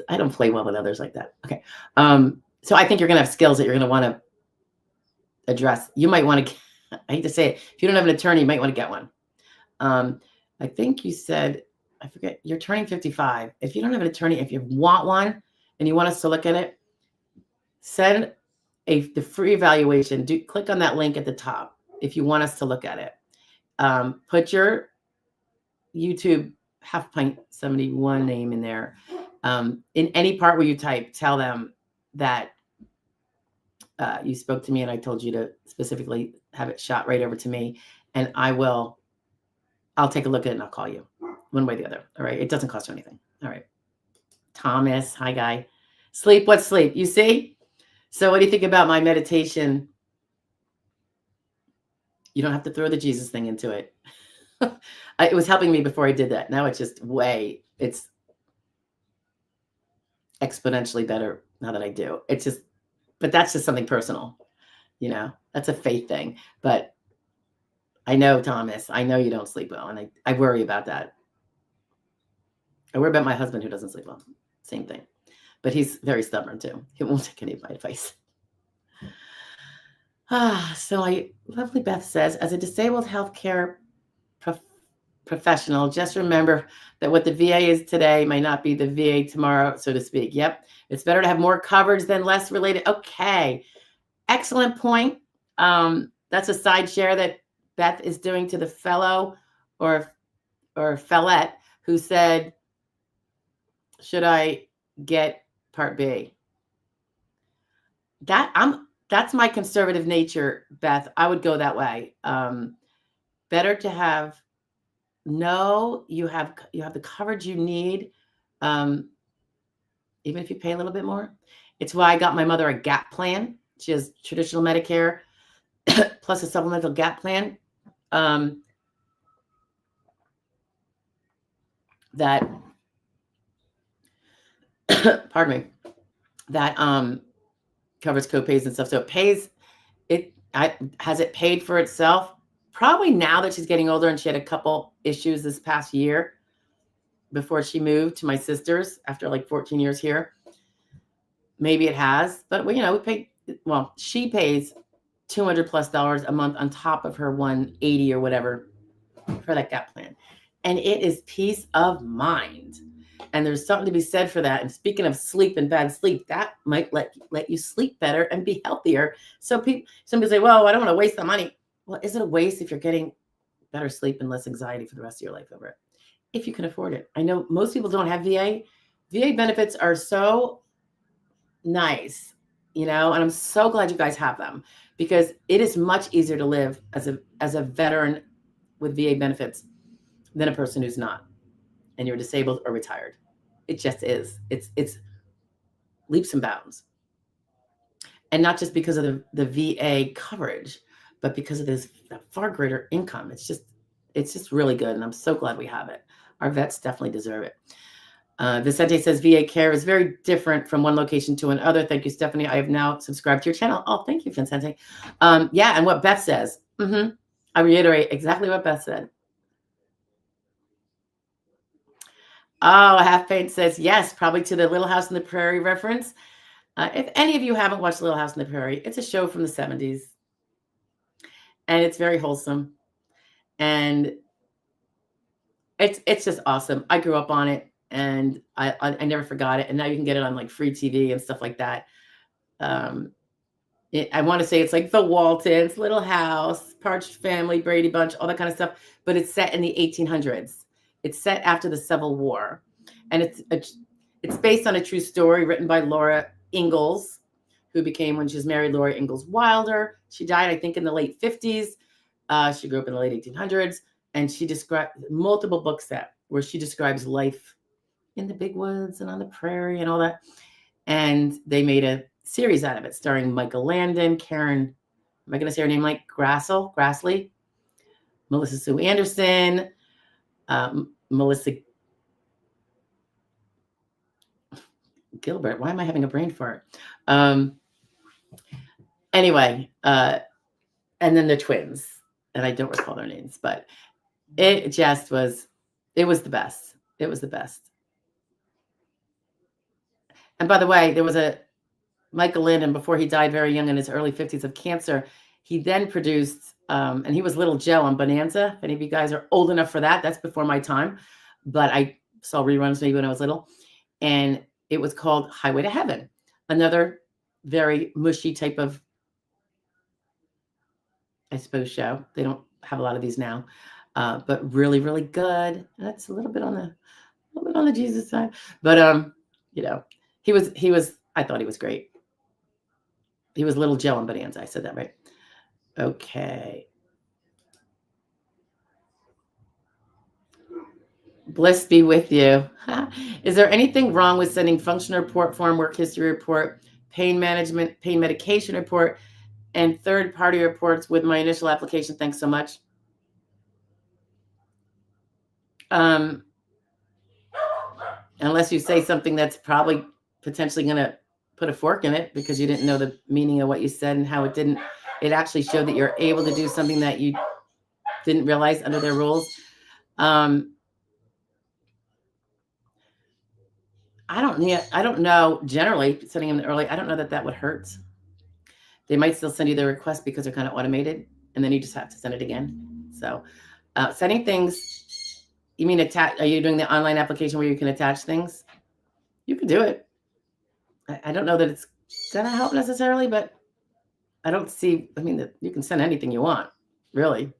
I don't play well with others like that. Okay. So I think you're going to have skills that you're going to want to address. You might want to, I hate to say it, if you don't have an attorney, you might want to get one. I think you said, I forget, you're turning 55. If you don't have an attorney, if you want one and you want us to look at it, send the free evaluation. Click on that link at the top if you want us to look at it. Put your YouTube half pint 71 name in there. In any part where you type, tell them that you spoke to me and I told you to specifically have it shot right over to me, and I'll take a look at it and I'll call you one way or the other. All right. It doesn't cost you anything. All right. Thomas, hi guy. Sleep, what's sleep? You see? So what do you think about my meditation? You don't have to throw the Jesus thing into it. It was helping me before I did that. Now it's just it's exponentially better now that I do. But that's just something personal, that's a faith thing. But I know, Thomas, I know you don't sleep well. And I worry about that. I worry about my husband who doesn't sleep well. Same thing. But he's very stubborn too. He won't take any of my advice. Lovely Beth says, as a disabled healthcare professional, just remember that what the VA is today may not be the VA tomorrow, so to speak. Yep. It's better to have more coverage than less related. Okay. Excellent point. That's a side share that Beth is doing to the fellow or fellette who said, should I get Part B? That's my conservative nature, Beth. I would go that way. Better to have you have the coverage you need, even if you pay a little bit more. It's why I got my mother a GAP plan. She has traditional Medicare plus a supplemental GAP plan that pardon me, that covers copays and stuff. So has it paid for itself? Probably now that she's getting older, and she had a couple issues this past year before she moved to my sister's after like 14 years here. Maybe it has, but she pays $200+ a month on top of her $180 or whatever for that GAP plan. And it is peace of mind. And there's something to be said for that. And speaking of sleep and bad sleep, that might let you sleep better and be healthier. So somebody say, well, I don't want to waste the money. Well, is it a waste if you're getting better sleep and less anxiety for the rest of your life over it? If you can afford it. I know most people don't have VA. VA benefits are so nice, and I'm so glad you guys have them, because it is much easier to live as a veteran with VA benefits than a person who's not, and you're disabled or retired. It just is. It's leaps and bounds. And not just because of the VA coverage, but because of this far greater income. It's just really good. And I'm so glad we have it. Our vets definitely deserve it. Vicente says VA care is very different from one location to another. Thank you, Stephanie. I have now subscribed to your channel. Oh, thank you, Vicente. And what Beth says. I reiterate exactly what Beth said. Oh, Half Paint says yes, probably to the Little House on the Prairie reference. If any of you haven't watched Little House on the Prairie, it's a show from the 70s. And it's very wholesome. And it's just awesome. I grew up on it, and I never forgot it. And now you can get it on like free TV and stuff like that. I want to say it's like The Waltons, Little House, Partridge Family, Brady Bunch, all that kind of stuff. But it's set in the 1800s. It's set after the Civil War. And it's based on a true story written by Laura Ingalls, who became, when she was married, Laura Ingalls Wilder. She died, I think, in the late 50s. She grew up in the late 1800s. And she described multiple book set where she describes life in the big woods and on the prairie and all that. And they made a series out of it, starring Michael Landon, Karen, am I going to say her name like Grassley, Melissa Sue Anderson, Melissa Gilbert. Why am I having a brain fart? Anyway, and then the twins, and I don't recall their names, but it was the best. It was the best. And by the way, there was a Michael Landon, before he died very young in his early 50s of cancer, he then produced, and he was Little Joe on Bonanza. If any of you guys are old enough for that, that's before my time. But I saw reruns maybe when I was little. And it was called Highway to Heaven. Another very mushy type of, I suppose, show. They don't have a lot of these now. but really, really good. That's a little bit on the Jesus side, but he was. I thought he was great. He was little Joe on Bonanza. I said that right. Okay. Bliss be with you. Is there anything wrong with sending function report, form, work history report, pain management, pain medication report, and third-party reports with my initial application? Thanks so much. Unless you say something that's probably potentially going to put a fork in it because you didn't know the meaning of what you said and how it actually showed that you're able to do something that you didn't realize under their rules. I don't know. Generally, sending them early, I don't know that would hurt. They might still send you the request because they're kind of automated, and then you just have to send it again. So, sending things. You mean attach? Are you doing the online application where you can attach things? You can do it. I don't know that it's gonna help necessarily, but I don't see. I mean, you can send anything you want, really.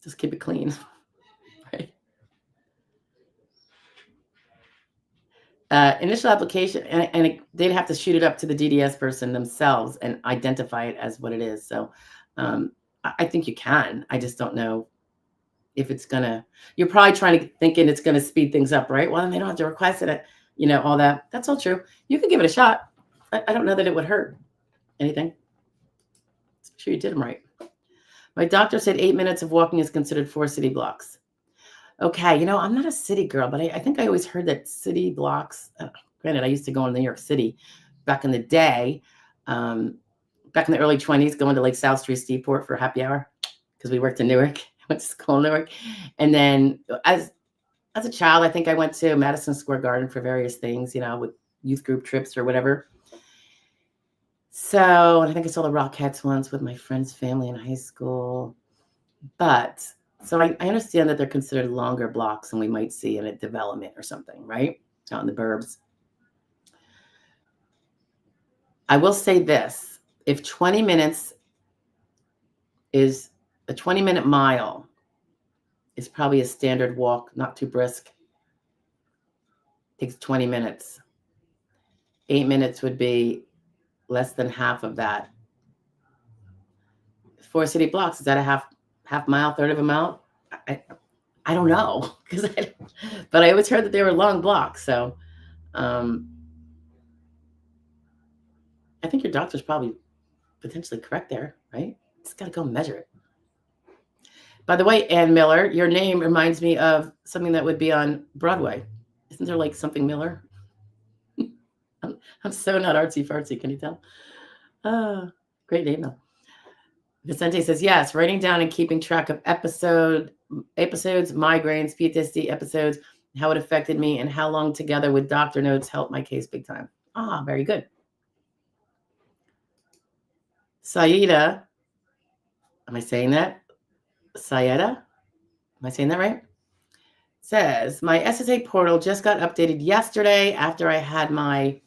Just keep it clean, right? Initial application, and they'd have to shoot it up to the DDS person themselves and identify it as what it is. So I think you can. I just don't know if it's gonna. You're probably thinking it's gonna speed things up, right? Well, then they don't have to request it. All that. That's all true. You can give it a shot. I don't know that it would hurt anything. I'm sure you did them right. My doctor said 8 minutes of walking is considered 4 city blocks. Okay, I'm not a city girl, but I think I always heard that city blocks, granted, I used to go in New York City back in the day, back in the early 20s, going to like South Street, Steeport for happy hour because we worked in Newark. I went to school in Newark. And then as a child, I think I went to Madison Square Garden for various things, with youth group trips or whatever. So I think I saw the Rockettes once with my friend's family in high school. But so I understand that they're considered longer blocks than we might see in a development or something, right? Out in the burbs. I will say this. If 20 minutes is a 20-minute mile is probably a standard walk, not too brisk. Takes 20 minutes. 8 minutes would be less than half of that. 4 city blocks, is that a half mile, third of a mile? I don't know, but I always heard that they were long blocks. So I think your doctor's probably potentially correct there, right? Just got to go measure it. By the way, Ann Miller, your name reminds me of something that would be on Broadway. Isn't there like something Miller? I'm so not artsy fartsy. Can you tell? Great name though. Vicente says, yes, writing down and keeping track of episodes, migraines, PTSD episodes, how it affected me, and how long together with doctor notes helped my case big time. Very good. Saida, am I saying that? Saida, am I saying that right? Says, my SSA portal just got updated yesterday after I had my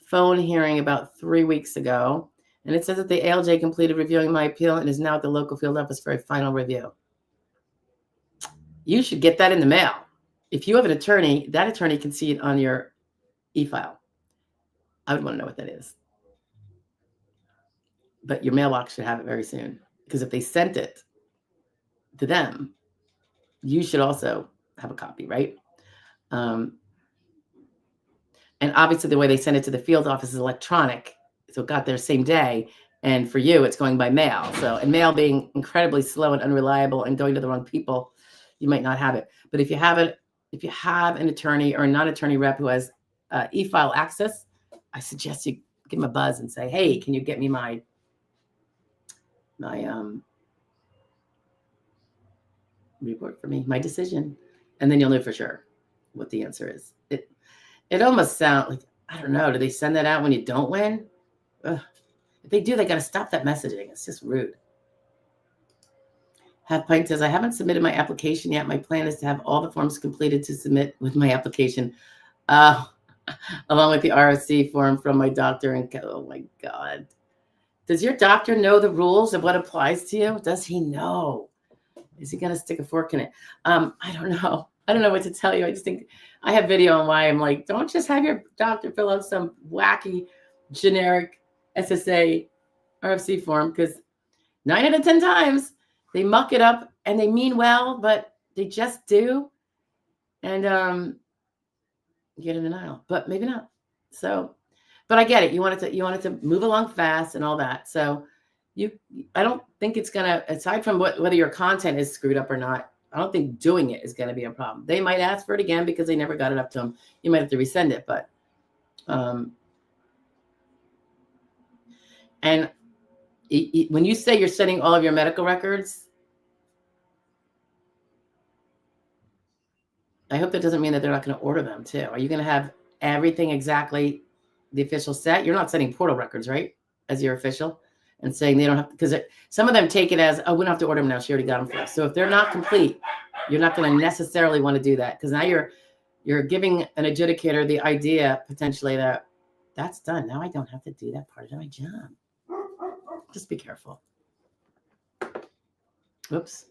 phone hearing about 3 weeks ago. And it says that the ALJ completed reviewing my appeal and is now at the local field office for a final review. You should get that in the mail. If you have an attorney, that attorney can see it on your e-file. I would want to know what that is. But your mailbox should have it very soon. Because if they sent it to them, you should also have a copy, right? And obviously the way they send it to the field office is electronic. So it got there same day. And for you, it's going by mail. So, and mail being incredibly slow and unreliable and going to the wrong people, you might not have it. But if you have an attorney or a non-attorney rep who has e-file access, I suggest you give them a buzz and say, hey, can you get me my report for me, my decision? And then you'll know for sure what the answer is. It almost sounds like, I don't know, do they send that out when you don't win? Ugh. If they do, they got to stop that messaging. It's just rude. Half Pint says, I haven't submitted my application yet. My plan is to have all the forms completed to submit with my application, along with the ROC form from my doctor. And oh my God. Does your doctor know the rules of what applies to you? Does he know? Is he going to stick a fork in it? I don't know. I don't know what to tell you. I just think I have video on why I'm like, don't just have your doctor fill out some wacky, generic SSA RFC form, because 9 out of 10 times they muck it up and they mean well, but they just do. And get a denial, but maybe not. So, but I get it. You want it to move along fast and all that. So I don't think it's going to, aside from whether your content is screwed up or not, I don't think doing it is going to be a problem. They might ask for it again because they never got it up to them. You might have to resend it, but, and when you say you're sending all of your medical records, I hope that doesn't mean that they're not going to order them too. Are you going to have everything exactly the official set? You're not sending portal records, right? As your official, and saying they don't have, because some of them take it as, oh, we don't have to order them now. She already got them for us. So if they're not complete, you're not going to necessarily want to do that, because now you're giving an adjudicator the idea potentially that that's done. Now I don't have to do that part of my job. Just be careful. Oops.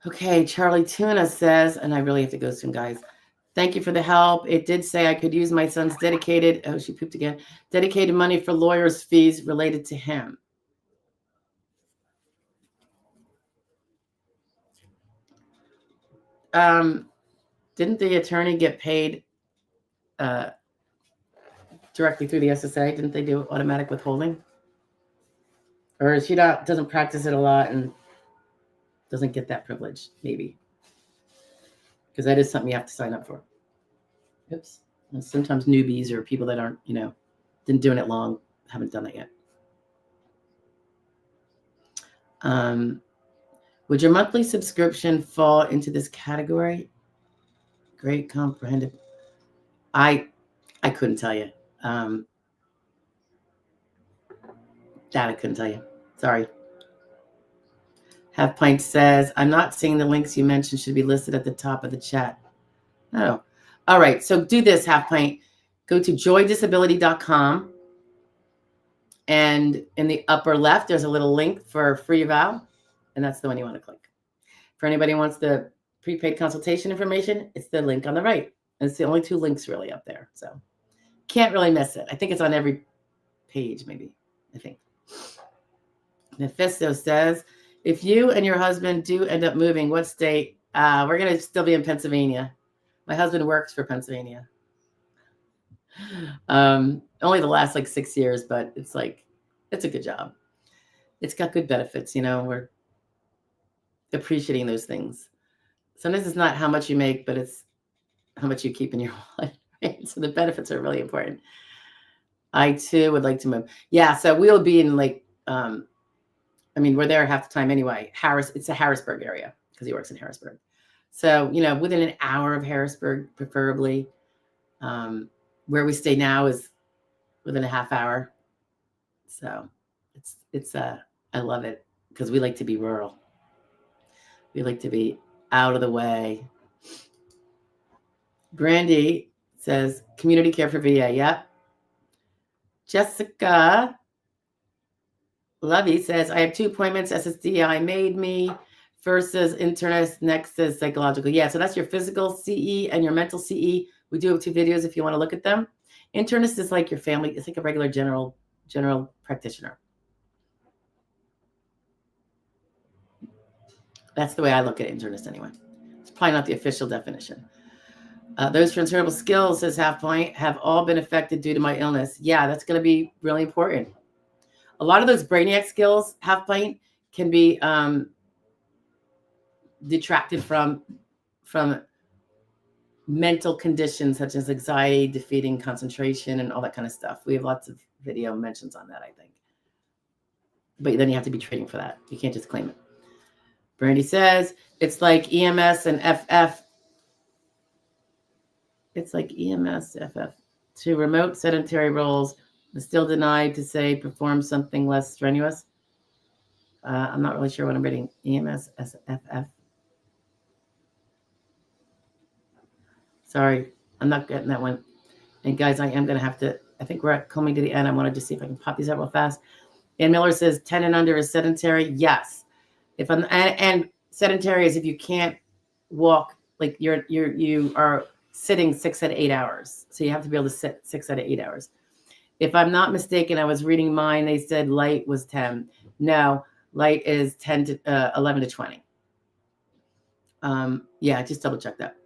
Okay, Charlie Tuna says, and I really have to go soon, guys. Thank you for the help. It did say I could use my son's dedicated, oh, she pooped again, dedicated money for lawyers' fees related to him. Didn't the attorney get paid directly through the SSA? Didn't they do automatic withholding? Or she doesn't practice it a lot and doesn't get that privilege, maybe. Because that is something you have to sign up for. Oops. And sometimes newbies or people that aren't, been doing it long, haven't done it yet. Would your monthly subscription fall into this category? Great comprehensive. I couldn't tell you. That I couldn't tell you. Sorry. Half Pint says, I'm not seeing the links you mentioned should be listed at the top of the chat. Oh. All right. So do this, Half Pint. Go to joydisability.com. And in the upper left, there's a little link for free eval. And that's the one you want to click. For anybody who wants the prepaid consultation information, it's the link on the right. And it's the only 2 links really up there. So can't really miss it. I think it's on every page, maybe. I think. Mephisto says, if you and your husband do end up moving, what state? We're going to still be in Pennsylvania. My husband works for Pennsylvania. Only the last 6 years, but it's a good job. It's got good benefits. We're appreciating those things. Sometimes it's not how much you make, but it's how much you keep in your wallet. Right? So the benefits are really important. I too would like to move. Yeah. So we'll be in we're there half the time anyway. It's a Harrisburg area because he works in Harrisburg. So, within an hour of Harrisburg, preferably. Where we stay now is within a half hour. So I love it because we like to be rural. We like to be out of the way. Brandy says, community care for VA. Yep. Jessica Lovey says, I have 2 appointments. SSDI made me versus internist, next is psychological. Yeah, so that's your physical CE and your mental CE. We do have 2 videos if you want to look at them. Internist is like your family. It's like a regular general practitioner. That's the way I look at internist anyway. It's probably not the official definition. Those transferable skills, says Half Point, have all been affected due to my illness. Yeah, that's going to be really important. A lot of those brainiac skills, Half Point, can be detracted from mental conditions such as anxiety, defeating concentration, and all that kind of stuff. We have lots of video mentions on that, I think. But then you have to be training for that. You can't just claim it. Brandy says, it's like EMS and FF. It's like EMS, FF. To remote sedentary roles, but still denied to say perform something less strenuous. I'm not really sure what I'm reading. EMS, FF. Sorry, I'm not getting that one. And guys, I am going to have to, I think we're coming to the end. I wanted to see if I can pop these out real fast. Ann Miller says 10 and under is sedentary. Yes. If I'm and sedentary is if you can't walk, like you are sitting 6 out of 8 hours. So you have to be able to sit 6 out of 8 hours. If I'm not mistaken, I was reading mine. They said light was 10. No, light is 10 to 11 to 20. Yeah, just double check that.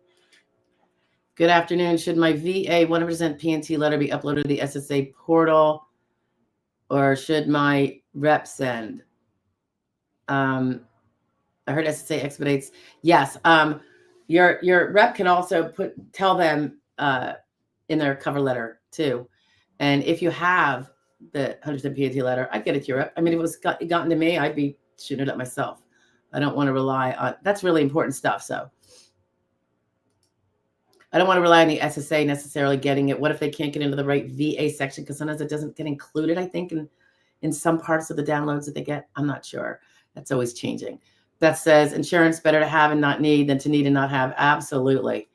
Good afternoon. Should my VA 100% PNT letter be uploaded to the SSA portal, or should my rep send? I heard SSA expedites. Yes. Your rep can also tell them in their cover letter too. And if you have the 100% PNT letter, I'd get it to your rep. I mean, if it was gotten to me, I'd be shooting it up myself. I don't want to rely on, that's really important stuff. So I don't want to rely on the SSA necessarily getting it. What if they can't get into the right VA section? Because sometimes it doesn't get included, I think, in some parts of the downloads that they get. I'm not sure. That's always changing. Beth says, insurance better to have and not need than to need and not have. Absolutely.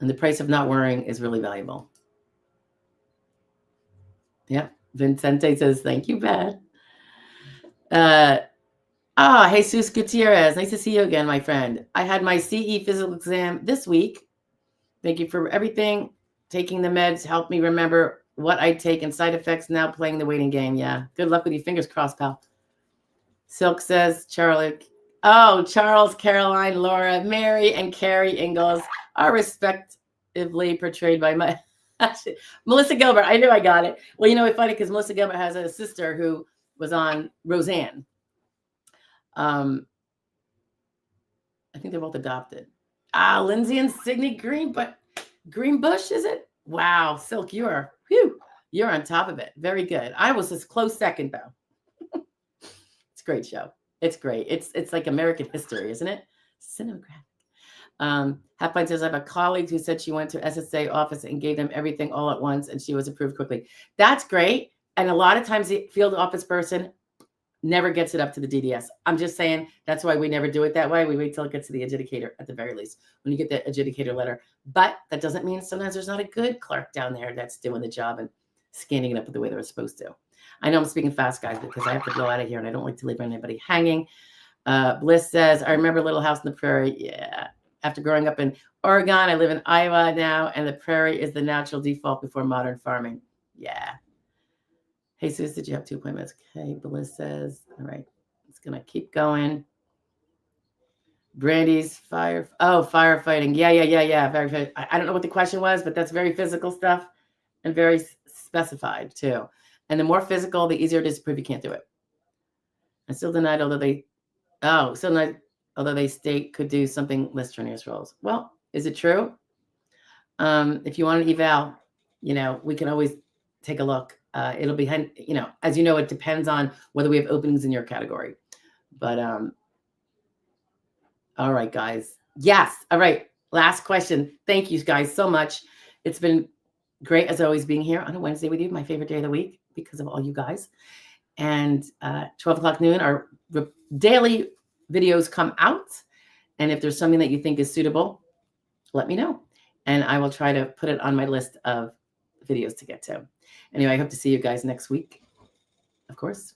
And the price of not worrying is really valuable. Yep. Vincente says, thank you, Beth. Jesus Gutierrez. Nice to see you again, my friend. I had my CE physical exam this week. Thank you for everything. Taking the meds helped me remember what I take and side effects. Now playing the waiting game. Yeah. Good luck with you. Fingers crossed, pal. Silk says, Charlie. Oh, Charles, Caroline, Laura, Mary, and Carrie Ingalls are respectively portrayed by my Melissa Gilbert. I knew I got it. Well, you know, it's funny because Melissa Gilbert has a sister who was on Roseanne. I think they're both adopted. Lindsay and Sydney Greenbush, is it? Wow, Silk, you're on top of it. Very good. I was this close second, though. It's a great show. It's great. It's like American history, isn't it? Cinematographic. Halfpint says, I have a colleague who said she went to SSA office and gave them everything all at once, and she was approved quickly. That's great. And a lot of times the field office person never gets it up to the DDS. I'm just saying that's why we never do it that way. We wait till it gets to the adjudicator at the very least, when you get the adjudicator letter. But that doesn't mean sometimes there's not a good clerk down there that's doing the job and scanning it up the way they were supposed to. I know I'm speaking fast, guys, because I have to go out of here and I don't like to leave anybody hanging. Bliss says, I remember Little House on the Prairie. Yeah. After growing up in Oregon, I live in Iowa now, and the prairie is the natural default before modern farming. Yeah. Hey, Sus, did you have 2 appointments? Okay, Bliss says, all right, it's going to keep going. Brandy's firefighting. Yeah. Very. I don't know what the question was, but that's very physical stuff and very specified too. And the more physical, the easier it is to prove you can't do it. And still denied, although they state could do something less strenuous roles. Well, is it true? If you want an eval, we can always take a look. It'll be, as you know, it depends on whether we have openings in your category. But all right, guys. Yes. All right. Last question. Thank you guys so much. It's been great as always being here on a Wednesday with you, my favorite day of the week because of all you guys. And 12 o'clock noon, our daily videos come out. And if there's something that you think is suitable, let me know. And I will try to put it on my list of videos to get to. Anyway, I hope to see you guys next week, of course.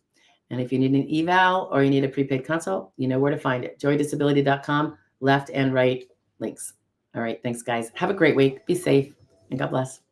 And if you need an eval or you need a prepaid consult, you know where to find it. joydisability.com, left and right links. All right. Thanks, guys. Have a great week. Be safe and God bless.